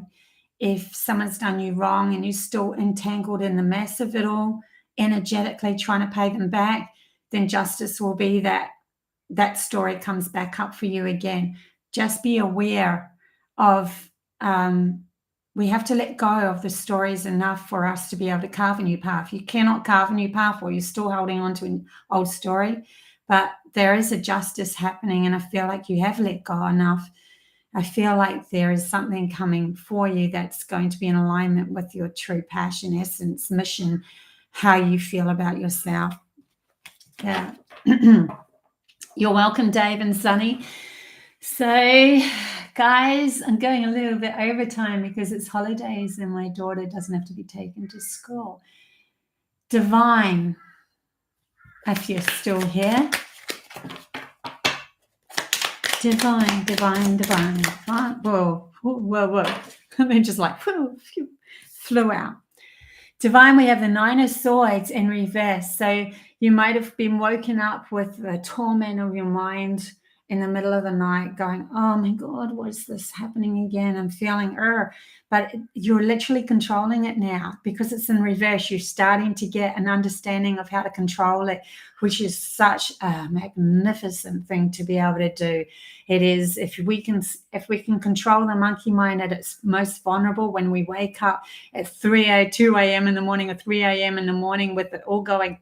Speaker 1: If someone's done you wrong and you're still entangled in the mess of it all, energetically trying to pay them back, then justice will be that story comes back up for you again. Just be aware of we have to let go of the stories enough for us to be able to carve a new path. You cannot carve a new path while you're still holding on to an old story, but there is a justice happening, and I feel like you have let go enough. I feel like there is something coming for you that's going to be in alignment with your true passion, essence, mission, how you feel about yourself. Yeah. You're welcome, Dave and Sunny. So, guys, I'm going a little bit over time because it's holidays and my daughter doesn't have to be taken to school. Divine, if you're still here. Divine, divine, divine. Whoa, whoa, whoa, whoa. They just like flew out. Divine, we have the 9 of Swords in reverse. So you might have been woken up with the torment of your mind in the middle of the night going, oh my God, what is this happening again? I'm feeling, but you're literally controlling it now because it's in reverse. You're starting to get an understanding of how to control it, which is such a magnificent thing to be able to do. It is, if we can control the monkey mind at its most vulnerable, when we wake up at 2 a.m. in the morning or 3 a.m. in the morning with it all going,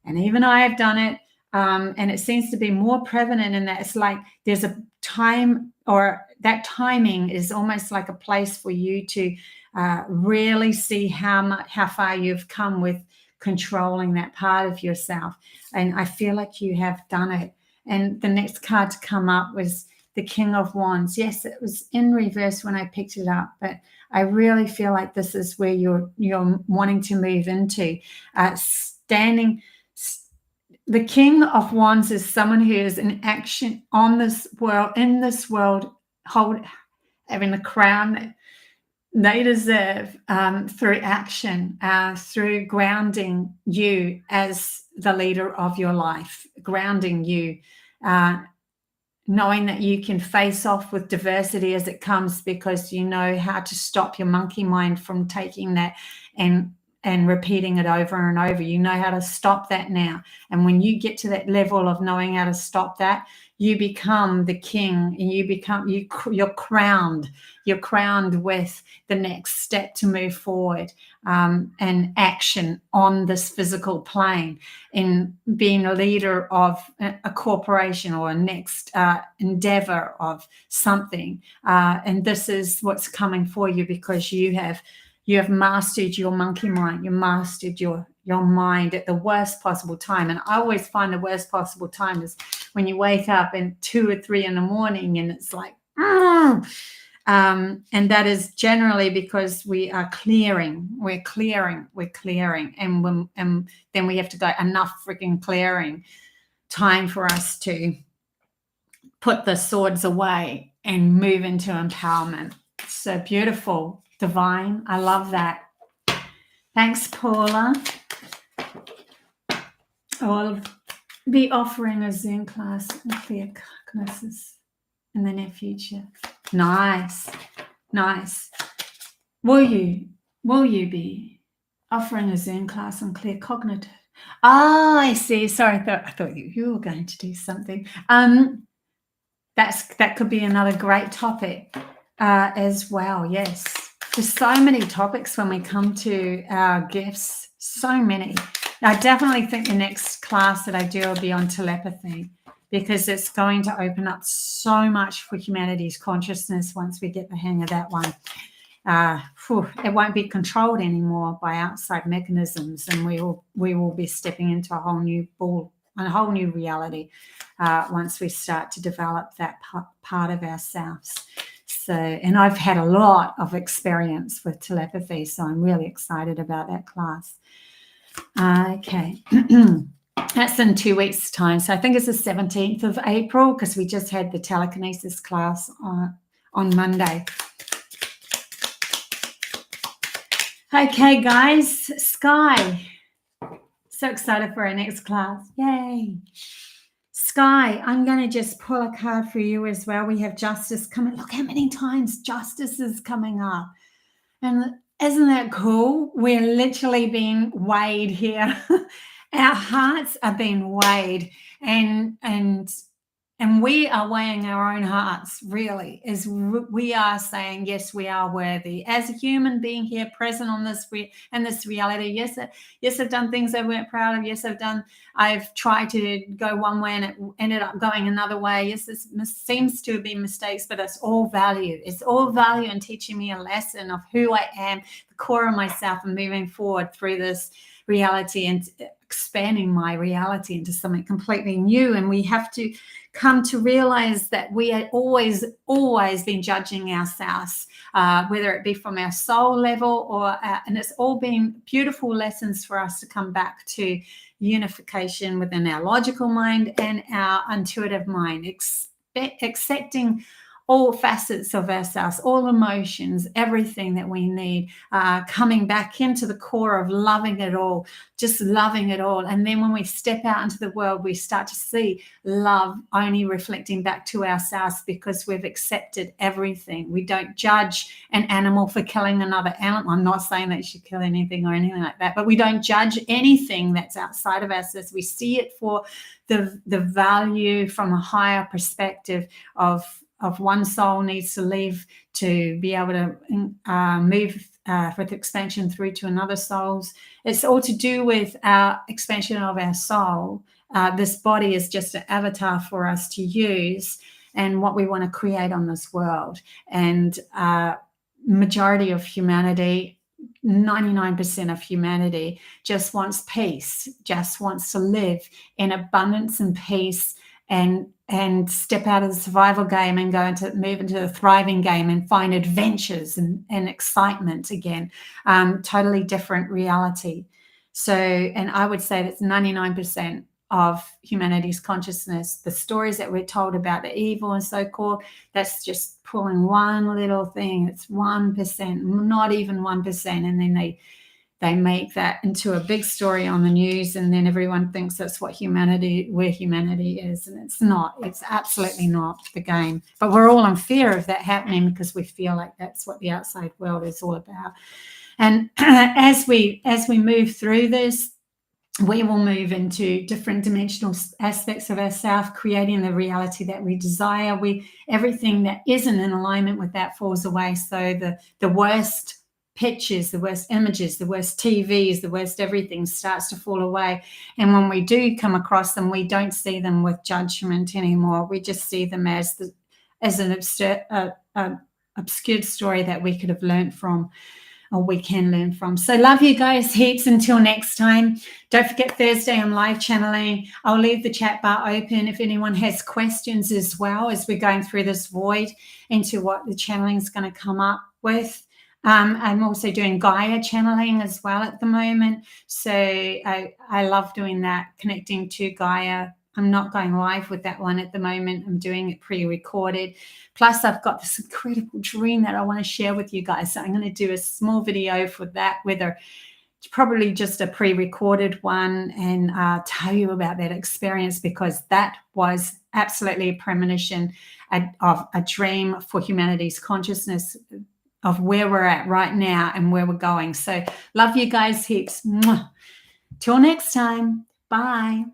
Speaker 1: and even I have done it. And it seems to be more prevalent in that it's like there's a time, or that timing is almost like a place for you to really see how far you've come with controlling that part of yourself. And I feel like you have done it. And the next card to come up was the King of Wands. Yes, it was in reverse when I picked it up, but I really feel like this is where you're wanting to move into. The King of Wands is someone who is in action on this world, in this world, having the crown that they deserve, through action, through grounding you as the leader of your life, grounding you, knowing that you can face off with diversity as it comes, because you know how to stop your monkey mind from taking that and repeating it over and over. You know how to stop that now. And when you get to that level of knowing how to stop that, you become the king, and you're crowned. You're crowned with the next step to move forward, and action on this physical plane, in being a leader of a corporation or a next endeavor of something. And this is what's coming for you, because you have mastered your monkey mind. You mastered your mind at the worst possible time. And I always find the worst possible time is when you wake up at 2 or 3 in the morning and it's like, and that is generally because we are clearing. We're clearing. And then we have to go, enough freaking clearing. Time for us to put the swords away and move into empowerment. So beautiful. Divine. I love that. Thanks, Paula. I'll be offering a Zoom class on Telekinesis in the near future. Nice. Will you be offering a Zoom class on clear cognitive? I see. Sorry, I thought you were going to do something. That could be another great topic as well. Yes. There's so many topics when we come to our gifts, so many. I definitely think the next class that I do will be on telepathy, because it's going to open up so much for humanity's consciousness once we get the hang of that one. It won't be controlled anymore by outside mechanisms, and we will be stepping into a whole new reality once we start to develop that part of ourselves. So, and I've had a lot of experience with telepathy, so I'm really excited about that class. Okay. That's in 2 weeks' time. So I think it's the 17th of April, because we just had the telekinesis class on Monday. Okay, guys. Sky. So excited for our next class. Yay. Sky, I'm going to just pull a card for you as well. We have justice coming. Look how many times justice is coming up. And isn't that cool? We're literally being weighed here. Our hearts are being weighed, and we are weighing our own hearts, really, as we are saying, yes, we are worthy. As a human being here present on this in this reality, yes, I've done things I weren't proud of. Yes, I've tried to go one way and it ended up going another way. Yes, this seems to be mistakes, but it's all value. It's all value and teaching me a lesson of who I am, the core of myself, and moving forward through this reality and expanding my reality into something completely new. And we have to come to realize that we had always been judging ourselves, whether it be from our soul level or and it's all been beautiful lessons for us to come back to unification within our logical mind and our intuitive mind, accepting all facets of ourselves, all emotions, everything that we need, coming back into the core of loving it all, just loving it all. And then when we step out into the world, we start to see love only reflecting back to ourselves, because we've accepted everything. We don't judge an animal for killing another animal. I'm not saying that you should kill anything or anything like that, but we don't judge anything that's outside of ourselves. We see it for the value from a higher perspective of one soul needs to leave to be able to move with expansion through to another soul's. It's all to do with our expansion of our soul. This body is just an avatar for us to use and what we want to create on this world. And majority of humanity 99% of humanity just wants peace, just wants to live in abundance and peace, and step out of the survival game and move into the thriving game and find adventures and excitement again. Totally different reality. So, and I would say that's 99% of humanity's consciousness. The stories that we're told about the evil and so called, that's just pulling one little thing. It's 1%, not even 1%. And then they make that into a big story on the news, and then everyone thinks that's where humanity is, and it's not. It's absolutely not the game. But we're all in fear of that happening because we feel like that's what the outside world is all about. And as we move through this, we will move into different dimensional aspects of ourselves, creating the reality that we desire. Everything that isn't in alignment with that falls away. So the worst pictures, the worst images, the worst TVs, the worst everything starts to fall away. And when we do come across them, we don't see them with judgment anymore. We just see them as an obscured story that we could have learned from, or we can learn from. So love you guys heaps. Until next time. Don't forget, Thursday I'm live channeling. I'll leave the chat bar open if anyone has questions as well as we're going through this void into what the channeling is going to come up with. I'm also doing Gaia channeling as well at the moment. So I love doing that, connecting to Gaia. I'm not going live with that one at the moment. I'm doing it pre-recorded. Plus, I've got this incredible dream that I want to share with you guys. So I'm going to do a small video for that, whether it's probably just a pre-recorded one, and tell you about that experience, because that was absolutely a premonition of a dream for humanity's consciousness, of where we're at right now and where we're going. So love you guys heaps. Mwah. Till next time. Bye.